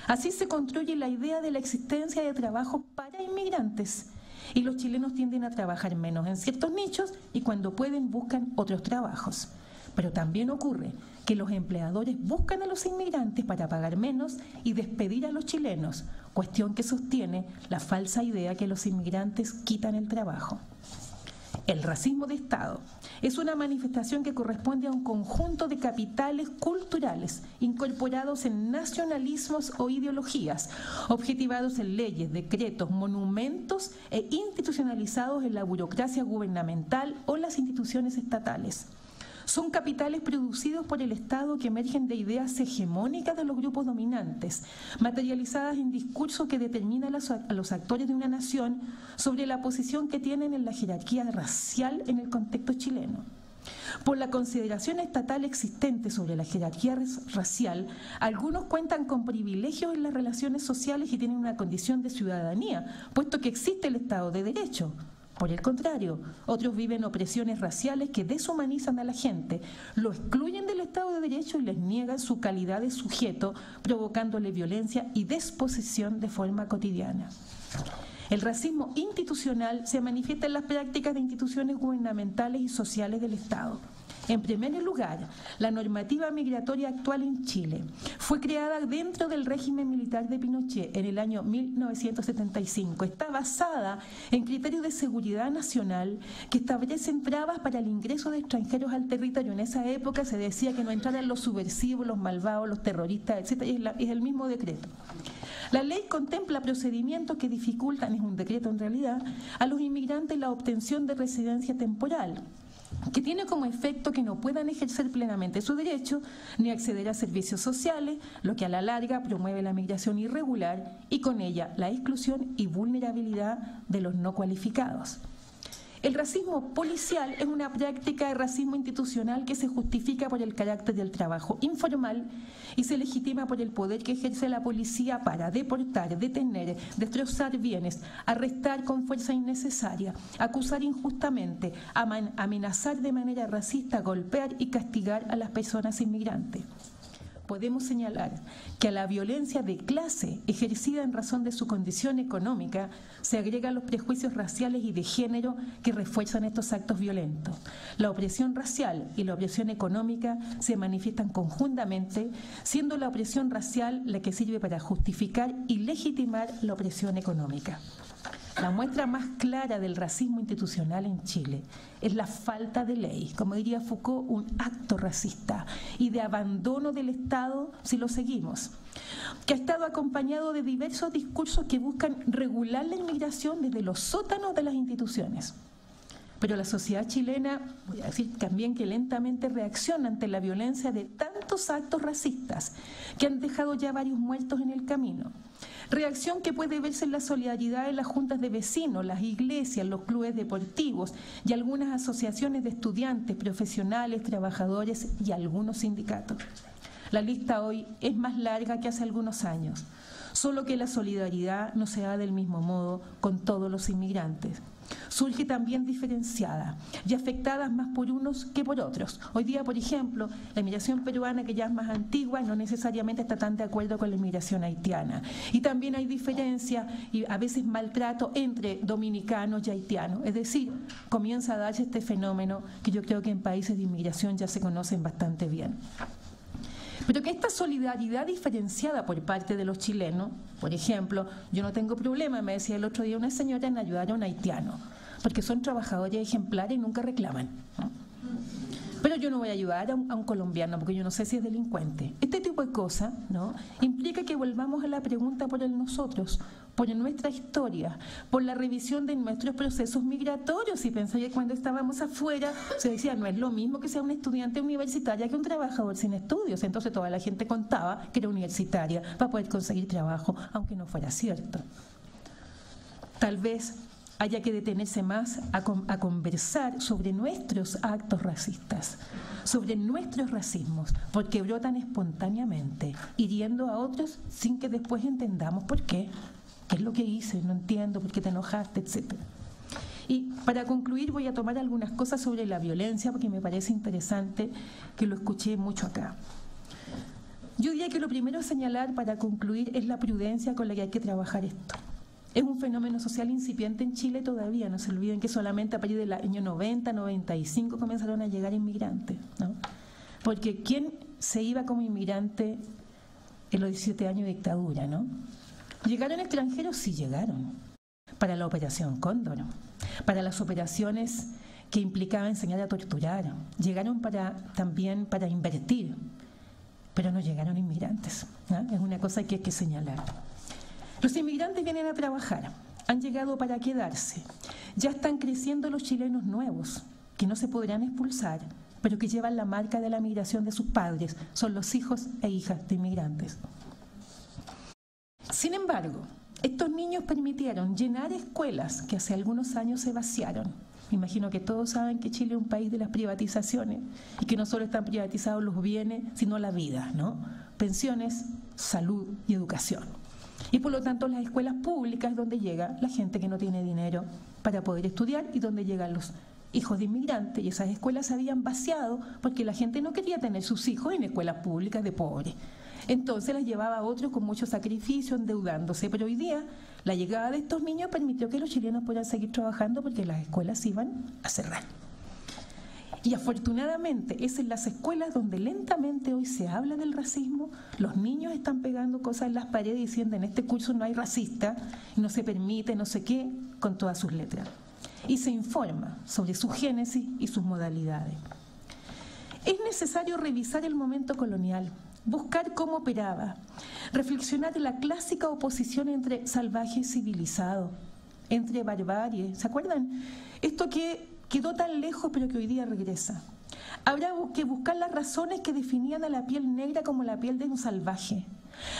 Así se construye la idea de la existencia de trabajo para inmigrantes y los chilenos tienden a trabajar menos en ciertos nichos y cuando pueden buscan otros trabajos. Pero también ocurre que los empleadores buscan a los inmigrantes para pagar menos y despedir a los chilenos, cuestión que sostiene la falsa idea que los inmigrantes quitan el trabajo. El racismo de Estado es una manifestación que corresponde a un conjunto de capitales culturales incorporados en nacionalismos o ideologías, objetivados en leyes, decretos, monumentos e institucionalizados en la burocracia gubernamental o las instituciones estatales. Son capitales producidos por el Estado que emergen de ideas hegemónicas de los grupos dominantes, materializadas en discursos que determinan a los actores de una nación sobre la posición que tienen en la jerarquía racial en el contexto chileno. Por la consideración estatal existente sobre la jerarquía racial, algunos cuentan con privilegios en las relaciones sociales y tienen una condición de ciudadanía, puesto que existe el Estado de Derecho. Por el contrario, otros viven opresiones raciales que deshumanizan a la gente, lo excluyen del Estado de Derecho y les niegan su calidad de sujeto, provocándole violencia y desposesión de forma cotidiana. El racismo institucional se manifiesta en las prácticas de instituciones gubernamentales y sociales del Estado. En primer lugar, la normativa migratoria actual en Chile fue creada dentro del régimen militar de Pinochet en el año 1975. Está basada en criterios de seguridad nacional que establecen trabas para el ingreso de extranjeros al territorio. En esa época se decía que no entraran los subversivos, los malvados, los terroristas, etc. Es el mismo decreto. La ley contempla procedimientos que dificultan, es un decreto en realidad, a los inmigrantes la obtención de residencia temporal, que tiene como efecto que no puedan ejercer plenamente su derecho ni acceder a servicios sociales, lo que a la larga promueve la migración irregular y con ella la exclusión y vulnerabilidad de los no cualificados. El racismo policial es una práctica de racismo institucional que se justifica por el carácter del trabajo informal y se legitima por el poder que ejerce la policía para deportar, detener, destrozar bienes, arrestar con fuerza innecesaria, acusar injustamente, amenazar de manera racista, golpear y castigar a las personas inmigrantes. Podemos señalar que a la violencia de clase ejercida en razón de su condición económica se agregan los prejuicios raciales y de género que refuerzan estos actos violentos. La opresión racial y la opresión económica se manifiestan conjuntamente, siendo la opresión racial la que sirve para justificar y legitimar la opresión económica. La muestra más clara del racismo institucional en Chile es la falta de ley, como diría Foucault, un acto racista y de abandono del Estado si lo seguimos, que ha estado acompañado de diversos discursos que buscan regular la inmigración desde los sótanos de las instituciones. Pero la sociedad chilena, voy a decir también que lentamente reacciona ante la violencia de tantos actos racistas que han dejado ya varios muertos en el camino. Reacción que puede verse en la solidaridad de las juntas de vecinos, las iglesias, los clubes deportivos y algunas asociaciones de estudiantes, profesionales, trabajadores y algunos sindicatos. La lista hoy es más larga que hace algunos años, solo que la solidaridad no se da del mismo modo con todos los inmigrantes. surge también diferenciada y afectada más por unos que por otros. Hoy día, por ejemplo, la inmigración peruana, que ya es más antigua, no necesariamente está tan de acuerdo con la inmigración haitiana. Y también hay diferencia y a veces maltrato entre dominicanos y haitianos. Es decir, comienza a darse este fenómeno que yo creo que en países de inmigración ya se conocen bastante bien. Pero que esta solidaridad diferenciada por parte de los chilenos, por ejemplo, yo no tengo problema, me decía el otro día una señora, en ayudar a un haitiano, porque son trabajadores ejemplares y nunca reclaman, ¿no? Pero yo no voy a ayudar a un colombiano porque yo no sé si es delincuente. Este tipo de cosas, ¿no?, implica que volvamos a la pregunta por el nosotros, por nuestra historia, por la revisión de nuestros procesos migratorios. Y pensé que cuando estábamos afuera se decía, no es lo mismo que sea una estudiante universitaria que un trabajador sin estudios. Entonces toda la gente contaba que era universitaria para poder conseguir trabajo, aunque no fuera cierto. Tal vez haya que detenerse más a conversar sobre nuestros actos racistas, sobre nuestros racismos, porque brotan espontáneamente, hiriendo a otros sin que después entendamos por qué. ¿Qué es lo que hice? No entiendo, por qué te enojaste, etcétera. Y para concluir voy a tomar algunas cosas sobre la violencia, porque me parece interesante, que lo escuché mucho acá. Yo diría que lo primero a señalar para concluir es la prudencia con la que hay que trabajar esto. Es un fenómeno social incipiente en Chile todavía, no se olviden que solamente a partir del año 90, 95 comenzaron a llegar inmigrantes, ¿no? Porque ¿quién se iba como inmigrante en los 17 años de dictadura, no? ¿Llegaron extranjeros? Sí llegaron. Para la Operación Cóndor, para las operaciones que implicaban enseñar a torturar, llegaron también para invertir, pero no llegaron inmigrantes, ¿no? Es una cosa que hay que señalar. Los inmigrantes vienen a trabajar, han llegado para quedarse. Ya están creciendo los chilenos nuevos, que no se podrán expulsar, pero que llevan la marca de la migración de sus padres. Son los hijos e hijas de inmigrantes. Sin embargo, estos niños permitieron llenar escuelas que hace algunos años se vaciaron. Me imagino que todos saben que Chile es un país de las privatizaciones y que no solo están privatizados los bienes, sino la vida, ¿no? Pensiones, salud y educación. Y por lo tanto las escuelas públicas es donde llega la gente que no tiene dinero para poder estudiar y donde llegan los hijos de inmigrantes, y esas escuelas se habían vaciado porque la gente no quería tener sus hijos en escuelas públicas de pobres. Entonces las llevaba a otros con mucho sacrificio, endeudándose. Pero hoy día la llegada de estos niños permitió que los chilenos puedan seguir trabajando porque las escuelas iban a cerrar. Y afortunadamente es en las escuelas donde lentamente hoy se habla del racismo. Los niños están pegando cosas en las paredes diciendo en este curso no hay racista, no se permite, no sé qué, con todas sus letras. Y se informa sobre su génesis y sus modalidades. Es necesario revisar el momento colonial, buscar cómo operaba, reflexionar en la clásica oposición entre salvaje y civilizado, entre barbarie. ¿Se acuerdan? Esto que quedó tan lejos pero que hoy día regresa. Habrá que buscar las razones que definían a la piel negra como la piel de un salvaje.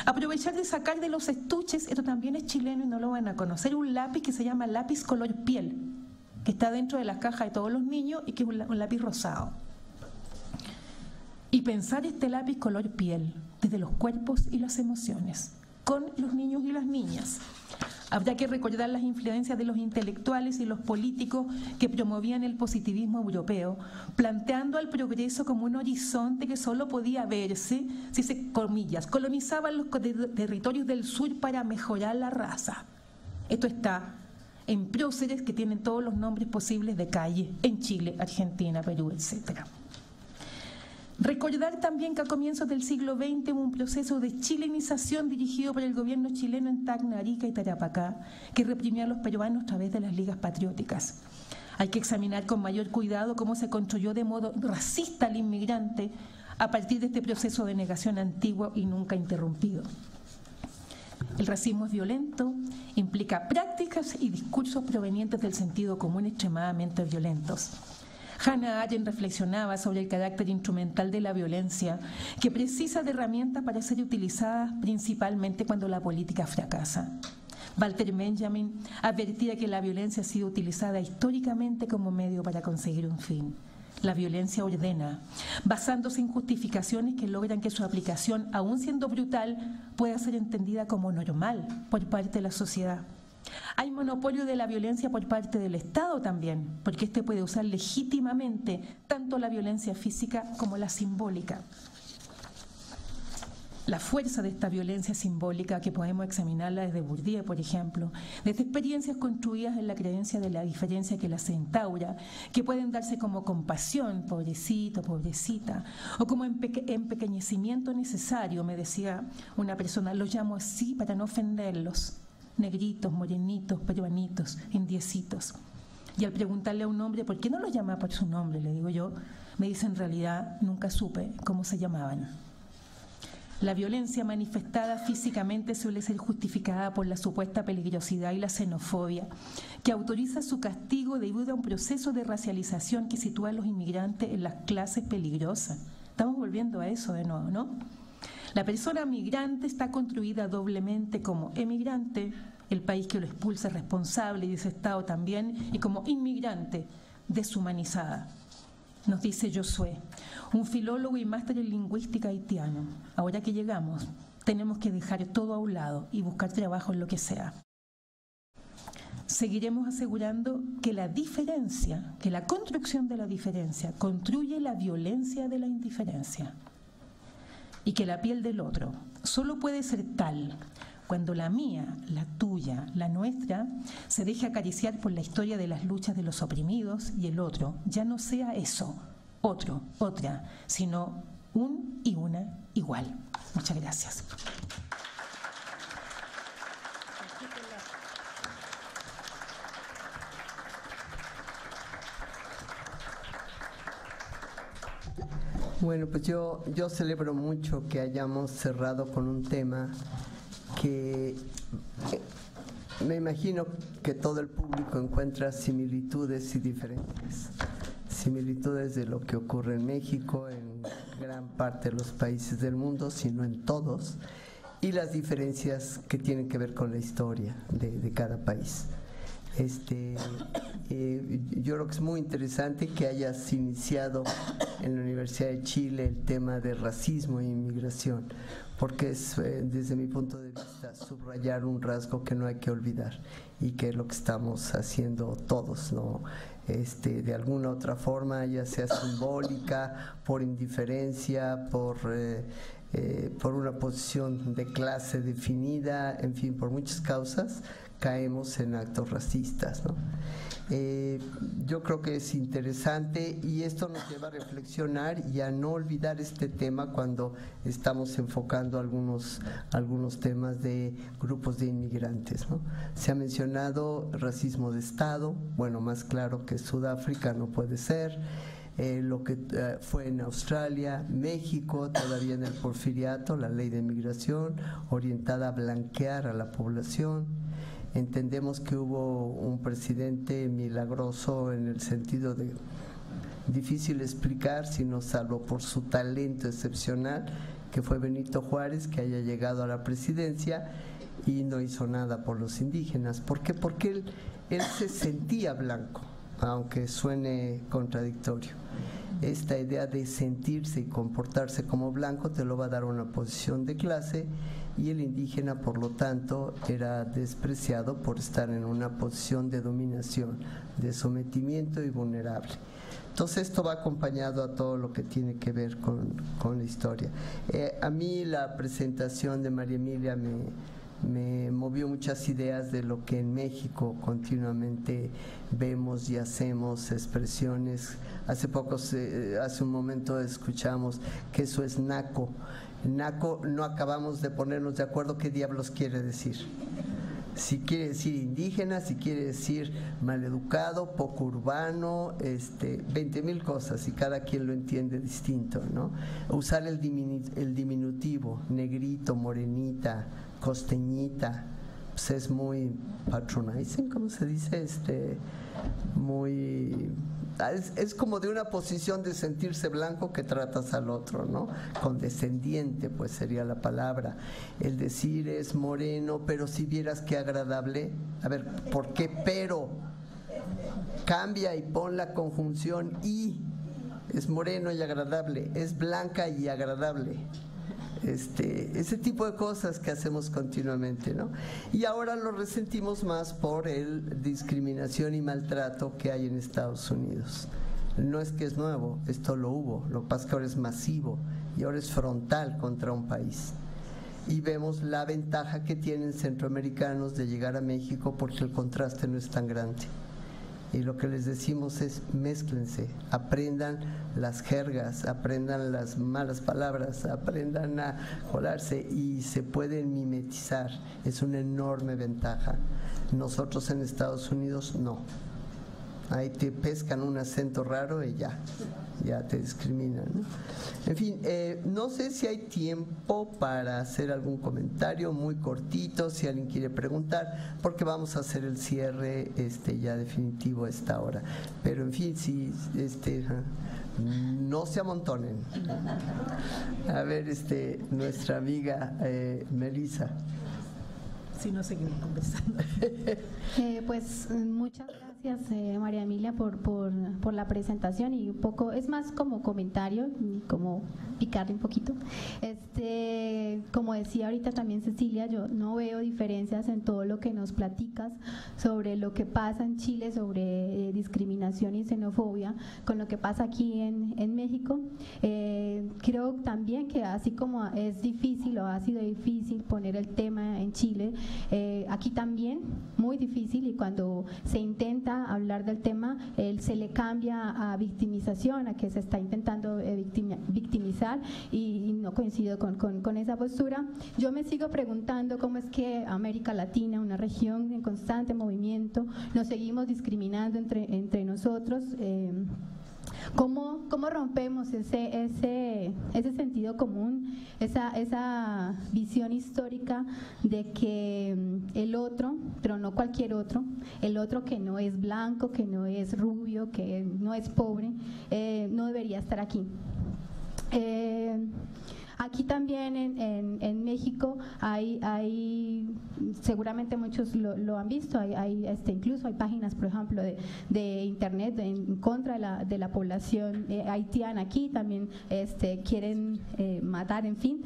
Aprovechar de sacar de los estuches, esto también es chileno y no lo van a conocer, un lápiz que se llama lápiz color piel, que está dentro de las cajas de todos los niños y que es un lápiz rosado. Y pensar este lápiz color piel desde los cuerpos y las emociones, con los niños y las niñas. Habrá que recordar las influencias de los intelectuales y los políticos que promovían el positivismo europeo, planteando al progreso como un horizonte que solo podía verse si se, comillas, colonizaban los territorios del sur para mejorar la raza. Esto está en próceres que tienen todos los nombres posibles de calle en Chile, Argentina, Perú, etcétera. Recordar también que a comienzos del siglo XX hubo un proceso de chilenización dirigido por el gobierno chileno en Tacna, Arica y Tarapacá, que reprimía a los peruanos a través de las ligas patrióticas. Hay que examinar con mayor cuidado cómo se construyó de modo racista al inmigrante a partir de este proceso de negación antiguo y nunca interrumpido. El racismo es violento, implica prácticas y discursos provenientes del sentido común extremadamente violentos. Hannah Arendt reflexionaba sobre el carácter instrumental de la violencia, que precisa de herramientas para ser utilizadas principalmente cuando la política fracasa. Walter Benjamin advertía que la violencia ha sido utilizada históricamente como medio para conseguir un fin. La violencia ordena, basándose en justificaciones que logran que su aplicación, aun siendo brutal, pueda ser entendida como normal por parte de la sociedad. Hay monopolio de la violencia por parte del Estado también, porque este puede usar legítimamente tanto la violencia física como la simbólica. La fuerza de esta violencia simbólica, que podemos examinarla desde Bourdieu, por ejemplo, desde experiencias construidas en la creencia de la diferencia que las instaura, que pueden darse como compasión, pobrecito, pobrecita, o como empequeñecimiento necesario, me decía una persona, lo llamo así para no ofenderlos, negritos, morenitos, peruanitos, indiecitos. Y al preguntarle a un hombre, ¿por qué no lo llama por su nombre?, le digo yo, me dice, en realidad nunca supe cómo se llamaban. La violencia manifestada físicamente suele ser justificada por la supuesta peligrosidad y la xenofobia, que autoriza su castigo debido a un proceso de racialización que sitúa a los inmigrantes en las clases peligrosas. Estamos volviendo a eso de nuevo, ¿no? La persona migrante está construida doblemente como emigrante, el país que lo expulsa es responsable y ese Estado también, y como inmigrante, deshumanizada. Nos dice Josué, un filólogo y máster en lingüística haitiano. Ahora que llegamos, tenemos que dejar todo a un lado y buscar trabajo en lo que sea. Seguiremos asegurando que la diferencia, que la construcción de la diferencia construye la violencia de la indiferencia. Y que la piel del otro solo puede ser tal cuando la mía, la tuya, la nuestra, se deje acariciar por la historia de las luchas de los oprimidos y el otro ya no sea eso, otro, otra, sino un y una igual. Muchas gracias. Bueno, pues yo celebro mucho que hayamos cerrado con un tema que me imagino que todo el público encuentra similitudes y diferencias. Similitudes de lo que ocurre en México, en gran parte de los países del mundo, sino en todos, y las diferencias que tienen que ver con la historia de cada país. Yo creo que es muy interesante que hayas iniciado en la Universidad de Chile el tema de racismo e inmigración, porque es, desde mi punto de vista, subrayar un rasgo que no hay que olvidar y que es lo que estamos haciendo todos, ¿no? De alguna otra forma, ya sea simbólica, por indiferencia, por una posición de clase definida, en fin, por muchas causas, caemos en actos racistas, ¿no? Yo creo que es interesante y esto nos lleva a reflexionar y a no olvidar este tema cuando estamos enfocando algunos temas de grupos de inmigrantes, ¿no? Se ha mencionado racismo de Estado, bueno, más claro que Sudáfrica no puede ser. Lo que fue en Australia, México, todavía en el Porfiriato, la ley de migración orientada a blanquear a la población. Entendemos que hubo un presidente milagroso en el sentido de difícil explicar, sino salvo por su talento excepcional, que fue Benito Juárez, que haya llegado a la presidencia y no hizo nada por los indígenas. ¿Por qué? Porque él se sentía blanco, aunque suene contradictorio. Esta idea de sentirse y comportarse como blanco te lo va a dar una posición de clase, y el indígena, por lo tanto, era despreciado por estar en una posición de dominación, de sometimiento y vulnerable. Entonces esto va acompañado a todo lo que tiene que ver con la historia. A mí la presentación de María Emilia me movió muchas ideas de lo que en México continuamente vemos y hacemos, expresiones. Hace un momento escuchamos que eso es naco. Naco, no acabamos de ponernos de acuerdo qué diablos quiere decir. Si quiere decir indígena, si quiere decir maleducado, poco urbano, 20,000 cosas, y cada quien lo entiende distinto, ¿no? Usar el diminutivo, negrito, morenita, costeñita, pues es muy patronizing, ¿cómo se dice? Es como de una posición de sentirse blanco que tratas al otro, ¿no? Condescendiente, pues sería la palabra. El decir es moreno, pero si vieras qué agradable. A ver, ¿por qué pero? Cambia y pon la conjunción y. Es moreno y agradable, es blanca y agradable. ese tipo de cosas que hacemos continuamente, ¿no? Y ahora lo resentimos más por el discriminación y maltrato que hay en Estados Unidos. No es que es nuevo, esto lo hubo, lo que pasa es que ahora es masivo y ahora es frontal contra un país. Y vemos la ventaja que tienen centroamericanos de llegar a México porque el contraste no es tan grande. Y lo que les decimos es: mézclense, aprendan las jergas, aprendan las malas palabras, aprendan a colarse y se pueden mimetizar. Es una enorme ventaja. Nosotros en Estados Unidos no. Ahí te pescan un acento raro y ya te discriminan, ¿no? En fin, no sé si hay tiempo para hacer algún comentario muy cortito, si alguien quiere preguntar, porque vamos a hacer el cierre ya definitivo a esta hora. Pero en fin, si no se amontonen. A ver, nuestra amiga Melissa. Si no, seguimos conversando. Pues muchas gracias, María Emilia, por la presentación, y un poco, es más como comentario, como picarle un poquito. Como decía ahorita también Cecilia, yo no veo diferencias en todo lo que nos platicas sobre lo que pasa en Chile, sobre discriminación y xenofobia, con lo que pasa aquí en México. Creo también que así como es difícil o ha sido difícil poner el tema en Chile, aquí también muy difícil, y cuando se intenta hablar del tema se le cambia a victimización, a que se está intentando victimizar, y no coincido con esa postura. Yo me sigo preguntando cómo es que América Latina, una región en constante movimiento, nos seguimos discriminando entre nosotros. ¿Cómo rompemos ese sentido común, esa visión histórica de que el otro, pero no cualquier otro, el otro que no es blanco, que no es rubio, que no es pobre, no debería estar aquí? Aquí también en México hay seguramente muchos lo han visto, incluso hay páginas, por ejemplo, de internet en contra de la población haitiana. Aquí también quieren matar, en fin.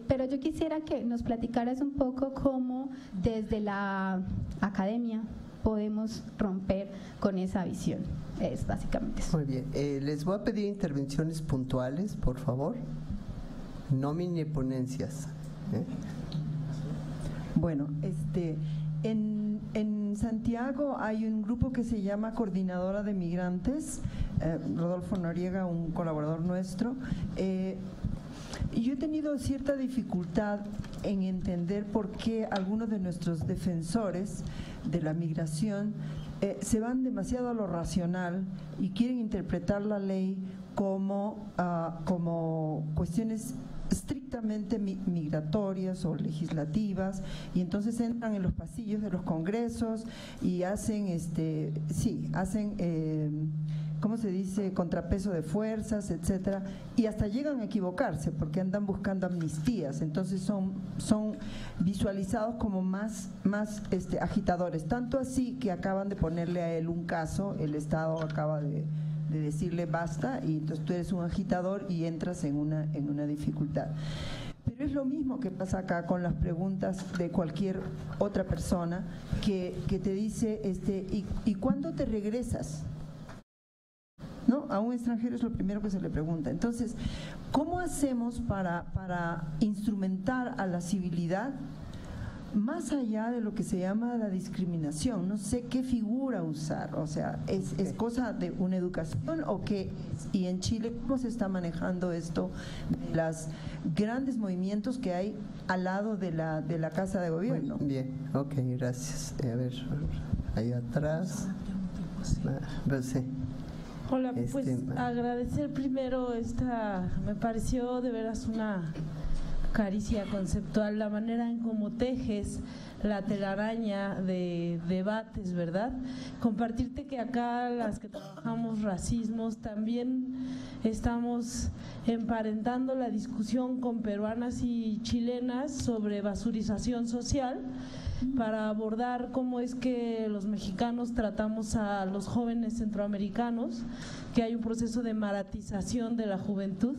Pero yo quisiera que nos platicaras un poco cómo desde la academia podemos romper con esa visión. Es básicamente eso. Muy bien. Les voy a pedir intervenciones puntuales, por favor. No mini ponencias. Bueno, en Santiago hay un grupo que se llama Coordinadora de Migrantes, Rodolfo Noriega, un colaborador nuestro. Y yo he tenido cierta dificultad en entender por qué algunos de nuestros defensores de la migración se van demasiado a lo racional y quieren interpretar la ley como cuestiones estrictamente migratorias o legislativas, y entonces entran en los pasillos de los congresos y hacen ¿cómo se dice?, contrapeso de fuerzas, etcétera, y hasta llegan a equivocarse porque andan buscando amnistías. Entonces son visualizados como más agitadores, tanto así que acaban de ponerle a él un caso, el Estado acaba de decirle basta, y entonces tú eres un agitador y entras en una dificultad. Pero es lo mismo que pasa acá con las preguntas de cualquier otra persona que te dice, ¿y cuándo te regresas? ¿No? A un extranjero es lo primero que se le pregunta. Entonces, ¿cómo hacemos para instrumentar a la civilidad más allá de lo que se llama la discriminación? No sé qué figura usar, o sea, ¿es cosa de una educación o qué es? Y en Chile, ¿cómo se está manejando esto de los grandes movimientos que hay al lado de la Casa de Gobierno? Bueno, bien, ok, gracias. A ver, ahí atrás. Sí. Hola, pues agradecer primero me pareció de veras una caricia conceptual la manera en cómo tejes la telaraña de debates, ¿verdad? Compartirte que acá las que trabajamos racismos también estamos emparentando la discusión con peruanas y chilenas sobre basurización social, para abordar cómo es que los mexicanos tratamos a los jóvenes centroamericanos, que hay un proceso de maratización de la juventud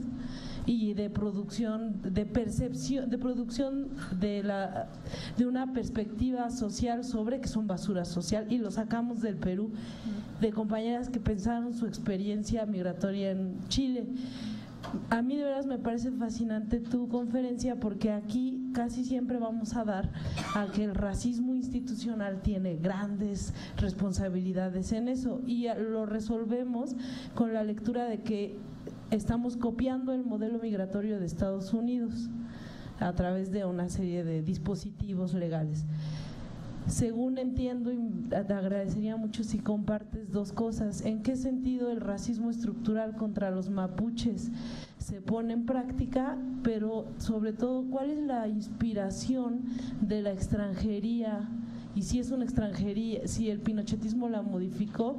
y de producción, de percepción, de producción de una perspectiva social sobre que son basura social, y lo sacamos del Perú, de compañeras que pensaron su experiencia migratoria en Chile. A mí de veras me parece fascinante tu conferencia, porque aquí casi siempre vamos a dar a que el racismo institucional tiene grandes responsabilidades en eso, y lo resolvemos con la lectura de que estamos copiando el modelo migratorio de Estados Unidos a través de una serie de dispositivos legales. Según entiendo, y te agradecería mucho si compartes dos cosas: ¿en qué sentido el racismo estructural contra los mapuches se pone en práctica? Pero sobre todo, ¿cuál es la inspiración de la extranjería? Y si es una extranjería, si el pinochetismo la modificó,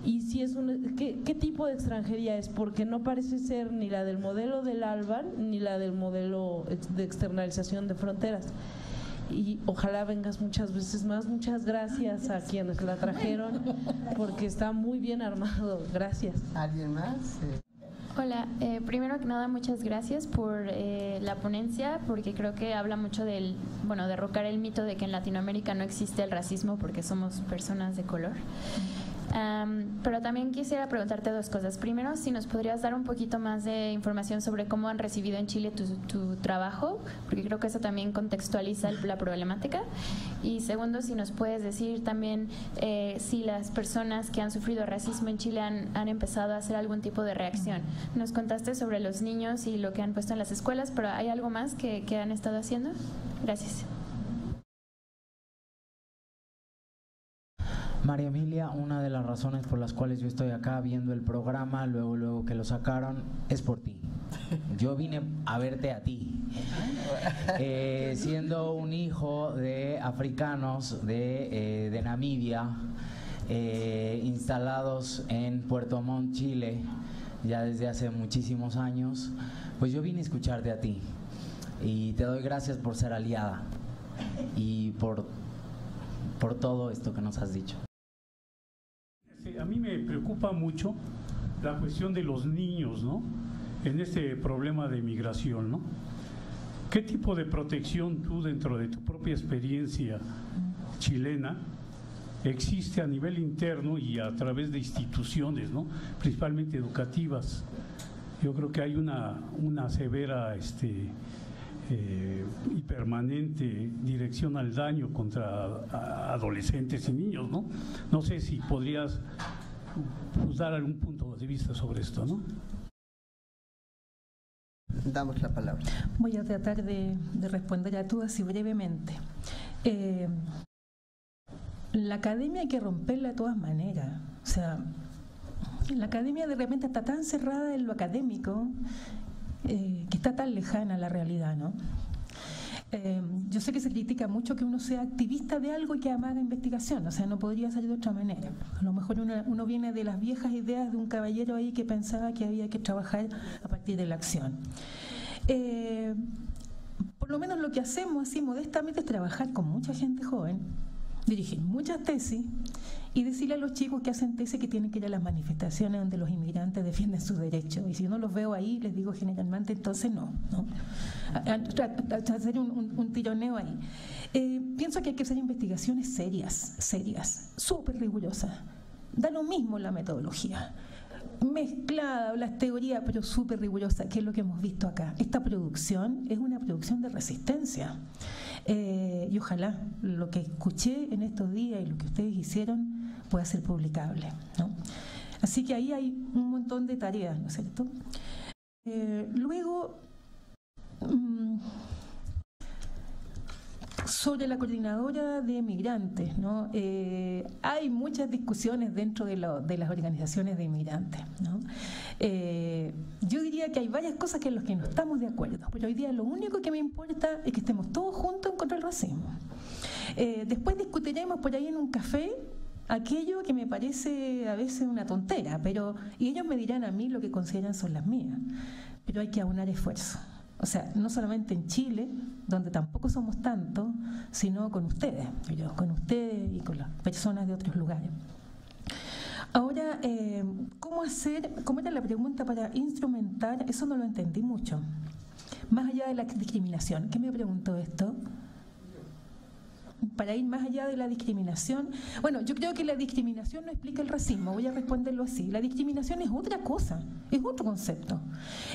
y si es ¿qué tipo de extranjería es? Porque no parece ser ni la del modelo del ALBAN ni la del modelo de externalización de fronteras. Y ojalá vengas muchas veces más. Muchas gracias a quienes la trajeron, porque está muy bien armado. Gracias. ¿Alguien más? Hola, primero que nada muchas gracias por la ponencia, porque creo que habla mucho del, derrocar el mito de que en Latinoamérica no existe el racismo porque somos personas de color. Pero también quisiera preguntarte dos cosas. Primero, si nos podrías dar un poquito más de información sobre cómo han recibido en Chile tu trabajo, porque creo que eso también contextualiza la problemática. Y segundo, si nos puedes decir también si las personas que han sufrido racismo en Chile han empezado a hacer algún tipo de reacción. Nos contaste sobre los niños y lo que han puesto en las escuelas, pero ¿hay algo más que han estado haciendo? Gracias. María Emilia, una de las razones por las cuales yo estoy acá viendo el programa, luego que lo sacaron, es por ti. Yo vine a verte a ti. Siendo un hijo de africanos de Namibia, instalados en Puerto Montt, Chile, ya desde hace muchísimos años, pues yo vine a escucharte a ti. Y te doy gracias por ser aliada y por todo esto que nos has dicho. A mí me preocupa mucho la cuestión de los niños, ¿no? En este problema de migración, ¿no? ¿Qué tipo de protección tú, dentro de tu propia experiencia chilena, existe a nivel interno y a través de instituciones, ¿no? Principalmente educativas? Yo creo que hay una severa y permanente dirección al daño contra adolescentes y niños, ¿no? No sé si podrías dar algún punto de vista sobre esto, ¿no? Damos la palabra. Voy a tratar de responder a todas y brevemente. La academia hay que romperla de todas maneras. O sea, la academia de repente está tan cerrada en lo académico que está tan lejana a la realidad, ¿no? Yo sé que se critica mucho que uno sea activista de algo y que haga investigación, o sea, no podría ser de otra manera. A lo mejor uno viene de las viejas ideas de un caballero ahí que pensaba que había que trabajar a partir de la acción. Por lo menos lo que hacemos así modestamente es trabajar con mucha gente joven, dirigir muchas tesis y decirle a los chicos que hacen tesis que tienen que ir a las manifestaciones donde los inmigrantes defienden sus derechos. Y si no los veo ahí, les digo generalmente, entonces no. Hacer un tironeo ahí. Pienso que hay que hacer investigaciones serias, súper rigurosas. Da lo mismo la metodología. Mezclada las teorías, pero súper rigurosa, que es lo que hemos visto acá. Esta producción es una producción de resistencia. Y ojalá lo que escuché en estos días y lo que ustedes hicieron pueda ser publicable, ¿no? Así que ahí hay un montón de tareas, ¿no es cierto? Luego, sobre la coordinadora de migrantes, ¿no? Hay muchas discusiones dentro de las organizaciones de inmigrantes, ¿no? Yo diría que hay varias cosas en las que no estamos de acuerdo, pero hoy día lo único que me importa es que estemos todos juntos en contra del racismo. Después discutiremos por ahí en un café aquello que me parece a veces una tontera, y ellos me dirán a mí lo que consideran son las mías, pero hay que aunar esfuerzos. O sea, no solamente en Chile, donde tampoco somos tantos, sino con ustedes y con las personas de otros lugares. Ahora, ¿cómo era la pregunta para instrumentar? Eso no lo entendí mucho. Más allá de la discriminación, ¿qué me preguntó esto? Para ir más allá de la discriminación, bueno, yo creo que la discriminación no explica el racismo, voy a responderlo así. La discriminación es otra cosa, es otro concepto.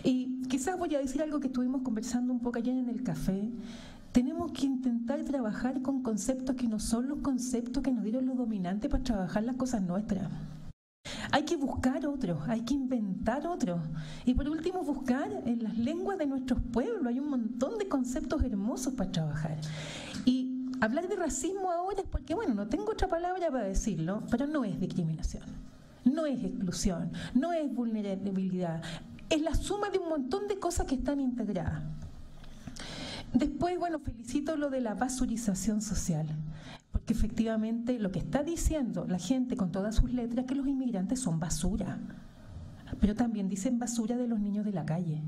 Y quizás voy a decir algo que estuvimos conversando un poco ayer en el café. Tenemos que intentar trabajar con conceptos que no son los conceptos que nos dieron los dominantes para trabajar las cosas nuestras. Hay que buscar otros, hay que inventar otros. Y por último, buscar en las lenguas de nuestros pueblos. Hay un montón de conceptos hermosos para trabajar. Y hablar de racismo ahora es porque, bueno, no tengo otra palabra para decirlo, pero no es discriminación, no es exclusión, no es vulnerabilidad. Es la suma de un montón de cosas que están integradas. Después, bueno, felicito lo de la basurización social, porque efectivamente lo que está diciendo la gente con todas sus letras es que los inmigrantes son basura, pero también dicen basura de los niños de la calle.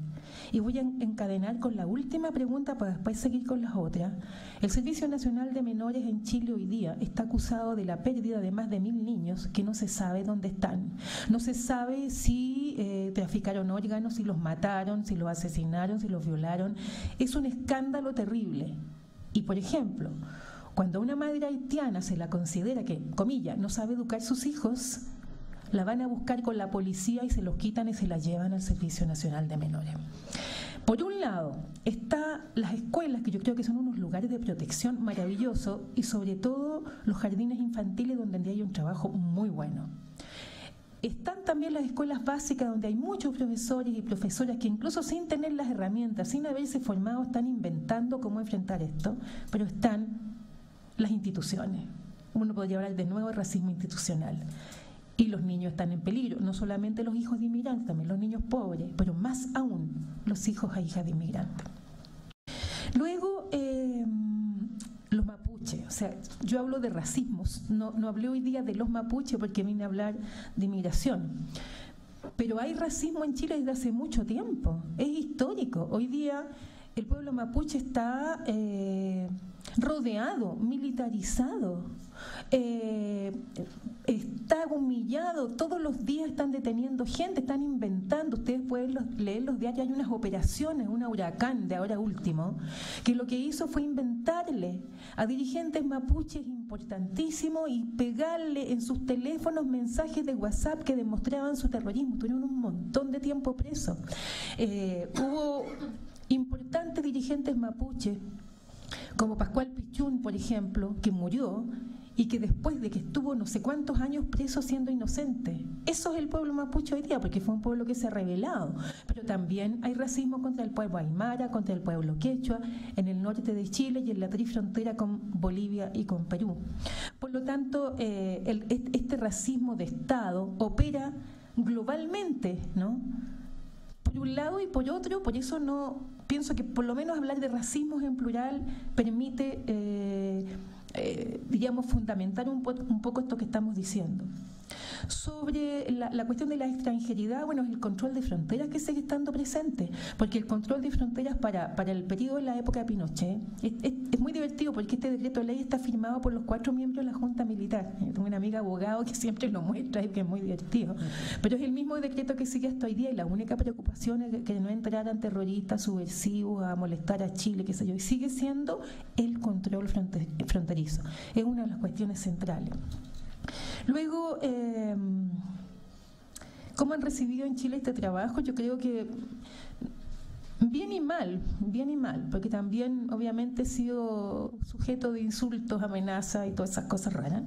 Y voy a encadenar con la última pregunta para después seguir con las otras. El Servicio Nacional de Menores en Chile hoy día está acusado de la pérdida de más de 1000 niños que no se sabe dónde están. No se sabe si traficaron órganos, si los mataron, si los asesinaron, si los violaron. Es un escándalo terrible. Y por ejemplo, cuando a una madre haitiana se la considera que, comillas, no sabe educar a sus hijos, la van a buscar con la policía y se los quitan y se la llevan al Servicio Nacional de Menores. Por un lado, están las escuelas, que yo creo que son unos lugares de protección maravillosos, y sobre todo los jardines infantiles donde hay un trabajo muy bueno. Están también las escuelas básicas donde hay muchos profesores y profesoras que incluso sin tener las herramientas, sin haberse formado, están inventando cómo enfrentar esto, pero están las instituciones. Uno podría hablar de nuevo de racismo institucional. Y los niños están en peligro, no solamente los hijos de inmigrantes, también los niños pobres, pero más aún los hijos e hijas de inmigrantes. Luego, los mapuches, o sea, yo hablo de racismos, no hablé hoy día de los mapuches porque vine a hablar de inmigración. Pero hay racismo en Chile desde hace mucho tiempo, es histórico. Hoy día el pueblo mapuche está rodeado, militarizado, está humillado, todos los días están deteniendo gente, están inventando. Ustedes pueden leer los diarios, hay unas operaciones, un huracán de ahora último, que lo que hizo fue inventarle a dirigentes mapuches importantísimos y pegarle en sus teléfonos mensajes de WhatsApp que demostraban su terrorismo. Tuvieron un montón de tiempo presos. Hubo importantes dirigentes mapuches, como Pascual Pichún, por ejemplo, que murió y que después de que estuvo no sé cuántos años preso siendo inocente. Eso es el pueblo mapuche hoy día, porque fue un pueblo que se ha rebelado. Pero también hay racismo contra el pueblo aymara, contra el pueblo quechua, en el norte de Chile y en la trifrontera con Bolivia y con Perú. Por lo tanto, este racismo de Estado opera globalmente, ¿no? Por un lado y por otro, por eso no pienso que por lo menos hablar de racismos en plural permite, digamos, fundamentar un poco esto que estamos diciendo. Sobre la cuestión de la extranjeridad, bueno, es el control de fronteras que sigue estando presente, porque el control de fronteras para el periodo de la época de Pinochet es muy divertido, porque este decreto de ley está firmado por los 4 miembros de la Junta Militar. Yo tengo una amiga abogado que siempre lo muestra y que es muy divertido, pero es el mismo decreto que sigue hasta hoy día, y la única preocupación es que no entraran terroristas subversivos a molestar a Chile, qué sé yo, y sigue siendo el control fronterizo. Es una de las cuestiones centrales. Luego, ¿cómo han recibido en Chile este trabajo? Yo creo que bien y mal, porque también obviamente he sido sujeto de insultos, amenazas y todas esas cosas raras,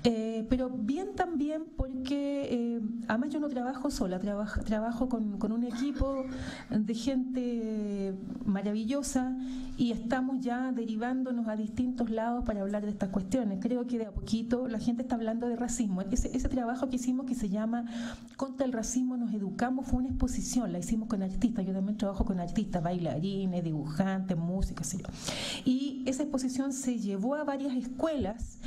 pero bien también porque además yo no trabajo sola, trabajo con un equipo de gente maravillosa y estamos ya derivándonos a distintos lados para hablar de estas cuestiones. Creo que de a poquito la gente está hablando de racismo. Ese trabajo que hicimos, que se llama Contra el racismo nos educamos, fue una exposición, la hicimos con artistas. Yo también trabajo con artistas, bailarines, dibujantes, músicos, y esa exposición se llevó a varias escuelas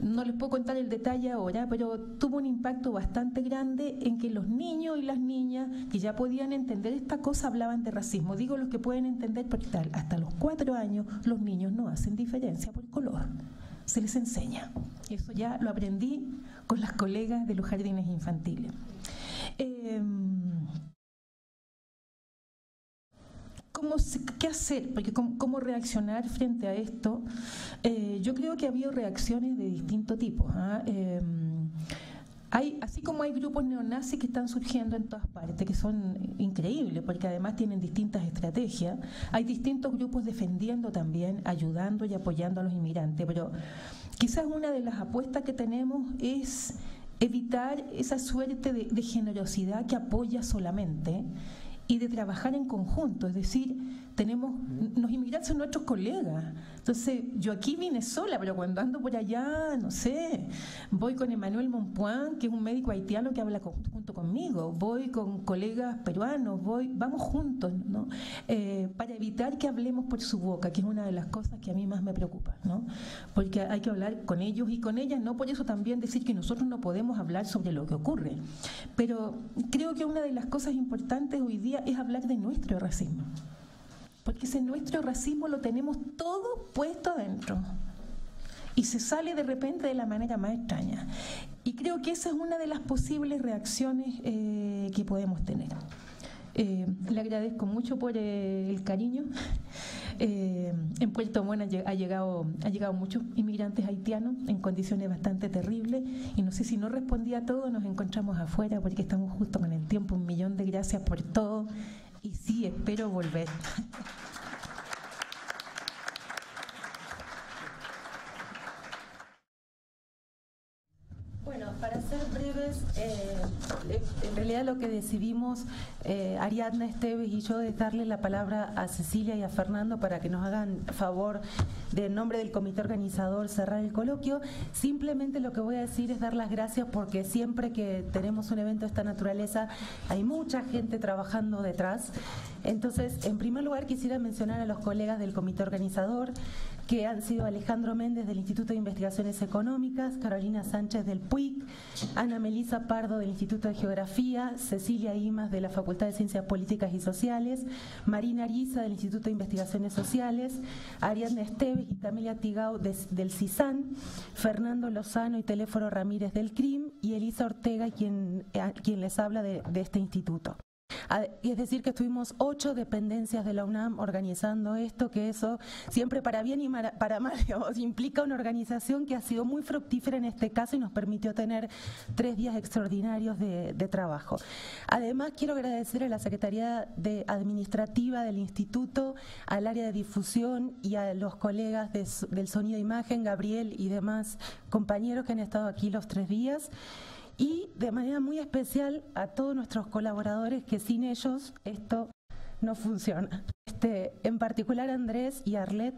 no les puedo contar el detalle ahora, pero tuvo un impacto bastante grande en que los niños y las niñas que ya podían entender esta cosa hablaban de racismo. Digo los que pueden entender porque hasta los 4 años los niños no hacen diferencia por color, se les enseña. Eso ya lo aprendí con las colegas de los jardines infantiles. ¿Qué hacer? Porque ¿cómo reaccionar frente a esto? Yo creo que ha habido reacciones de distinto tipo. Así como hay grupos neonazis que están surgiendo en todas partes, que son increíbles, porque además tienen distintas estrategias, hay distintos grupos defendiendo también, ayudando y apoyando a los inmigrantes, pero quizás una de las apuestas que tenemos es evitar esa suerte de generosidad que apoya solamente, y de trabajar en conjunto, es decir, los inmigrantes son nuestros colegas. Entonces, yo aquí vine sola, pero cuando ando por allá, no sé, voy con Emmanuel Monpuán, que es un médico haitiano que habla junto conmigo, voy con colegas peruanos, vamos juntos, ¿no? Para evitar que hablemos por su boca, que es una de las cosas que a mí más me preocupa, ¿no? Porque hay que hablar con ellos y con ellas, no por eso también decir que nosotros no podemos hablar sobre lo que ocurre. Pero creo que una de las cosas importantes hoy día es hablar de nuestro racismo. Porque ese nuestro racismo lo tenemos todo puesto adentro y se sale de repente de la manera más extraña. Y creo que esa es una de las posibles reacciones que podemos tener. Le agradezco mucho por el cariño. En Puerto Montt ha llegado muchos inmigrantes haitianos en condiciones bastante terribles y no sé si no respondí a todo, nos encontramos afuera porque estamos justo con el tiempo. 1.000.000 de gracias por todo y sí, espero volver. Bueno, para ser breves, en realidad lo que decidimos Ariadna Esteves y yo es darle la palabra a Cecilia y a Fernando para que nos hagan favor de en nombre del comité organizador cerrar el coloquio. Simplemente lo que voy a decir es dar las gracias porque siempre que tenemos un evento de esta naturaleza hay mucha gente trabajando detrás. Entonces, en primer lugar quisiera mencionar a los colegas del comité organizador, que han sido Alejandro Méndez del Instituto de Investigaciones Económicas, Carolina Sánchez del PUIC, Ana Melisa Pardo del Instituto de Geografía, Cecilia Imas de la Facultad de Ciencias Políticas y Sociales, Marina Ariza del Instituto de Investigaciones Sociales, Ariadna Esteves y Camelia Tigao del CISAN, Fernando Lozano y Teléforo Ramírez del CRIM y Elisa Ortega quien les habla de este instituto. Es decir, que estuvimos 8 dependencias de la UNAM organizando esto, que eso siempre para bien y para mal, digamos, implica una organización que ha sido muy fructífera en este caso y nos permitió tener 3 días extraordinarios de trabajo. Además, quiero agradecer a la Secretaría Administrativa del Instituto, al área de difusión y a los colegas del sonido e imagen, Gabriel y demás compañeros que han estado aquí los 3 días. Y de manera muy especial a todos nuestros colaboradores, que sin ellos esto no funciona. En particular Andrés y Arlet.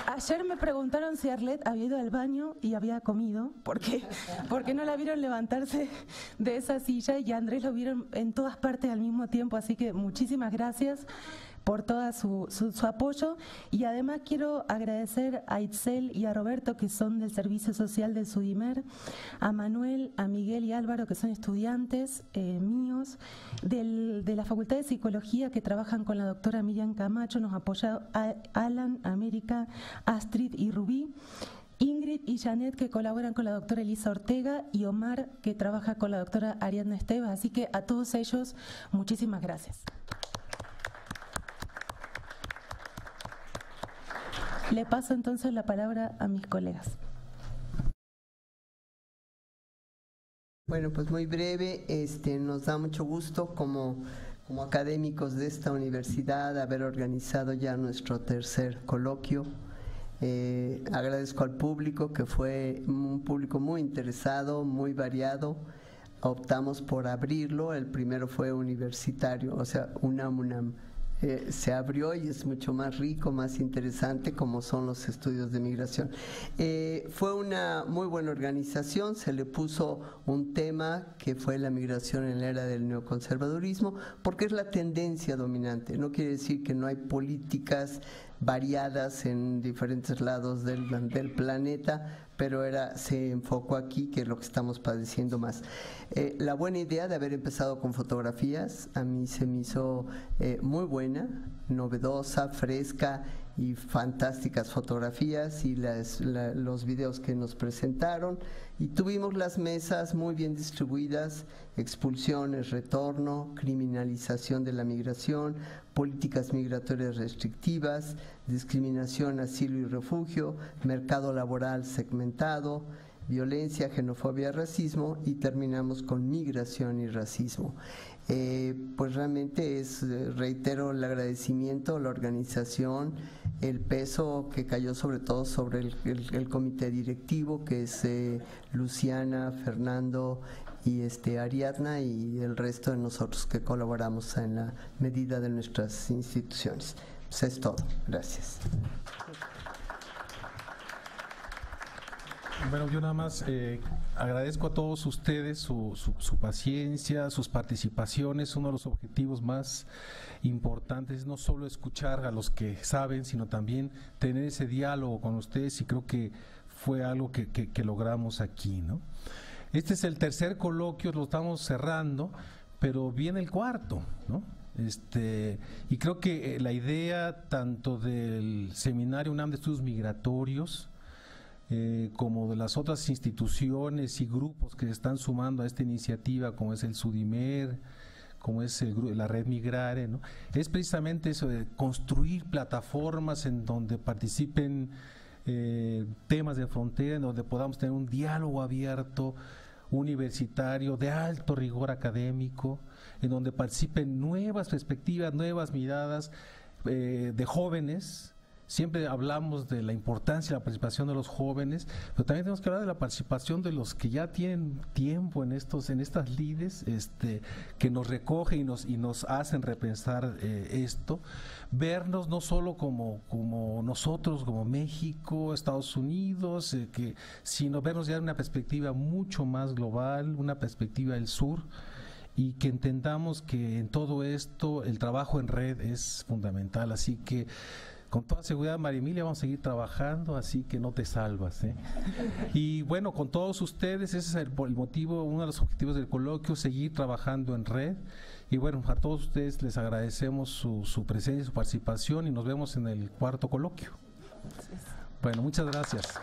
Ayer me preguntaron si Arlet había ido al baño y había comido, porque no la vieron levantarse de esa silla, y a Andrés lo vieron en todas partes al mismo tiempo, así que muchísimas gracias por todo su apoyo. Y además quiero agradecer a Itzel y a Roberto, que son del Servicio Social del SUDIMER, a Manuel, a Miguel y Álvaro, que son estudiantes míos, de la Facultad de Psicología, que trabajan con la doctora Miriam Camacho, nos apoya Alan, América, Astrid y Rubí, Ingrid y Janet, que colaboran con la doctora Elisa Ortega, y Omar, que trabaja con la doctora Ariadna Esteves. Así que a todos ellos, muchísimas gracias. Le paso entonces la palabra a mis colegas. Bueno, pues muy breve, nos da mucho gusto como académicos de esta universidad haber organizado ya nuestro tercer coloquio. Agradezco al público, que fue un público muy interesado, muy variado. Optamos por abrirlo, el primero fue universitario, o sea, UNAM. Se abrió y es mucho más rico, más interesante, como son los estudios de migración. Fue una muy buena organización, se le puso un tema que fue la migración en la era del neoconservadurismo, porque es la tendencia dominante. No quiere decir que no hay políticas variadas en diferentes lados del planeta, pero se enfocó aquí, que es lo que estamos padeciendo más. La buena idea de haber empezado con fotografías, a mí se me hizo muy buena, novedosa, fresca y fantásticas fotografías, y los videos que nos presentaron, y tuvimos las mesas muy bien distribuidas: expulsiones, retorno, criminalización de la migración, políticas migratorias restrictivas, discriminación, asilo y refugio, mercado laboral segmentado, violencia, xenofobia, racismo, y terminamos con migración y racismo. Pues realmente reitero el agradecimiento a la organización, el peso que cayó sobre todo sobre el comité directivo, que es Luciana, Fernando y Ariadna, y el resto de nosotros que colaboramos en la medida de nuestras instituciones. Pues es todo. Gracias. Bueno, yo nada más agradezco a todos ustedes su paciencia, sus participaciones. Uno de los objetivos más importantes es no solo escuchar a los que saben, sino también tener ese diálogo con ustedes, y creo que fue algo que logramos aquí, ¿no? Este es el tercer coloquio, lo estamos cerrando, pero viene el cuarto, ¿no? Y creo que la idea tanto del Seminario UNAM de Estudios Migratorios como de las otras instituciones y grupos que se están sumando a esta iniciativa, como es el SUDIMER, como es la Red Migrare, ¿no? Es precisamente eso de construir plataformas en donde participen temas de frontera, en donde podamos tener un diálogo abierto, universitario, de alto rigor académico, en donde participen nuevas perspectivas, nuevas miradas de jóvenes. Siempre hablamos de la importancia de la participación de los jóvenes, pero también tenemos que hablar de la participación de los que ya tienen tiempo en estas lides, que nos recogen y nos hacen repensar esto, vernos no solo como nosotros, como México, Estados Unidos, sino vernos ya en una perspectiva mucho más global, una perspectiva del sur, y que entendamos que en todo esto el trabajo en red es fundamental. Así que con toda seguridad, María Emilia, vamos a seguir trabajando, así que no te salvas, ¿eh? Y bueno, con todos ustedes, ese es el motivo, uno de los objetivos del coloquio, seguir trabajando en red. Y bueno, a todos ustedes les agradecemos su presencia y su participación, y nos vemos en el cuarto coloquio. Bueno, muchas gracias.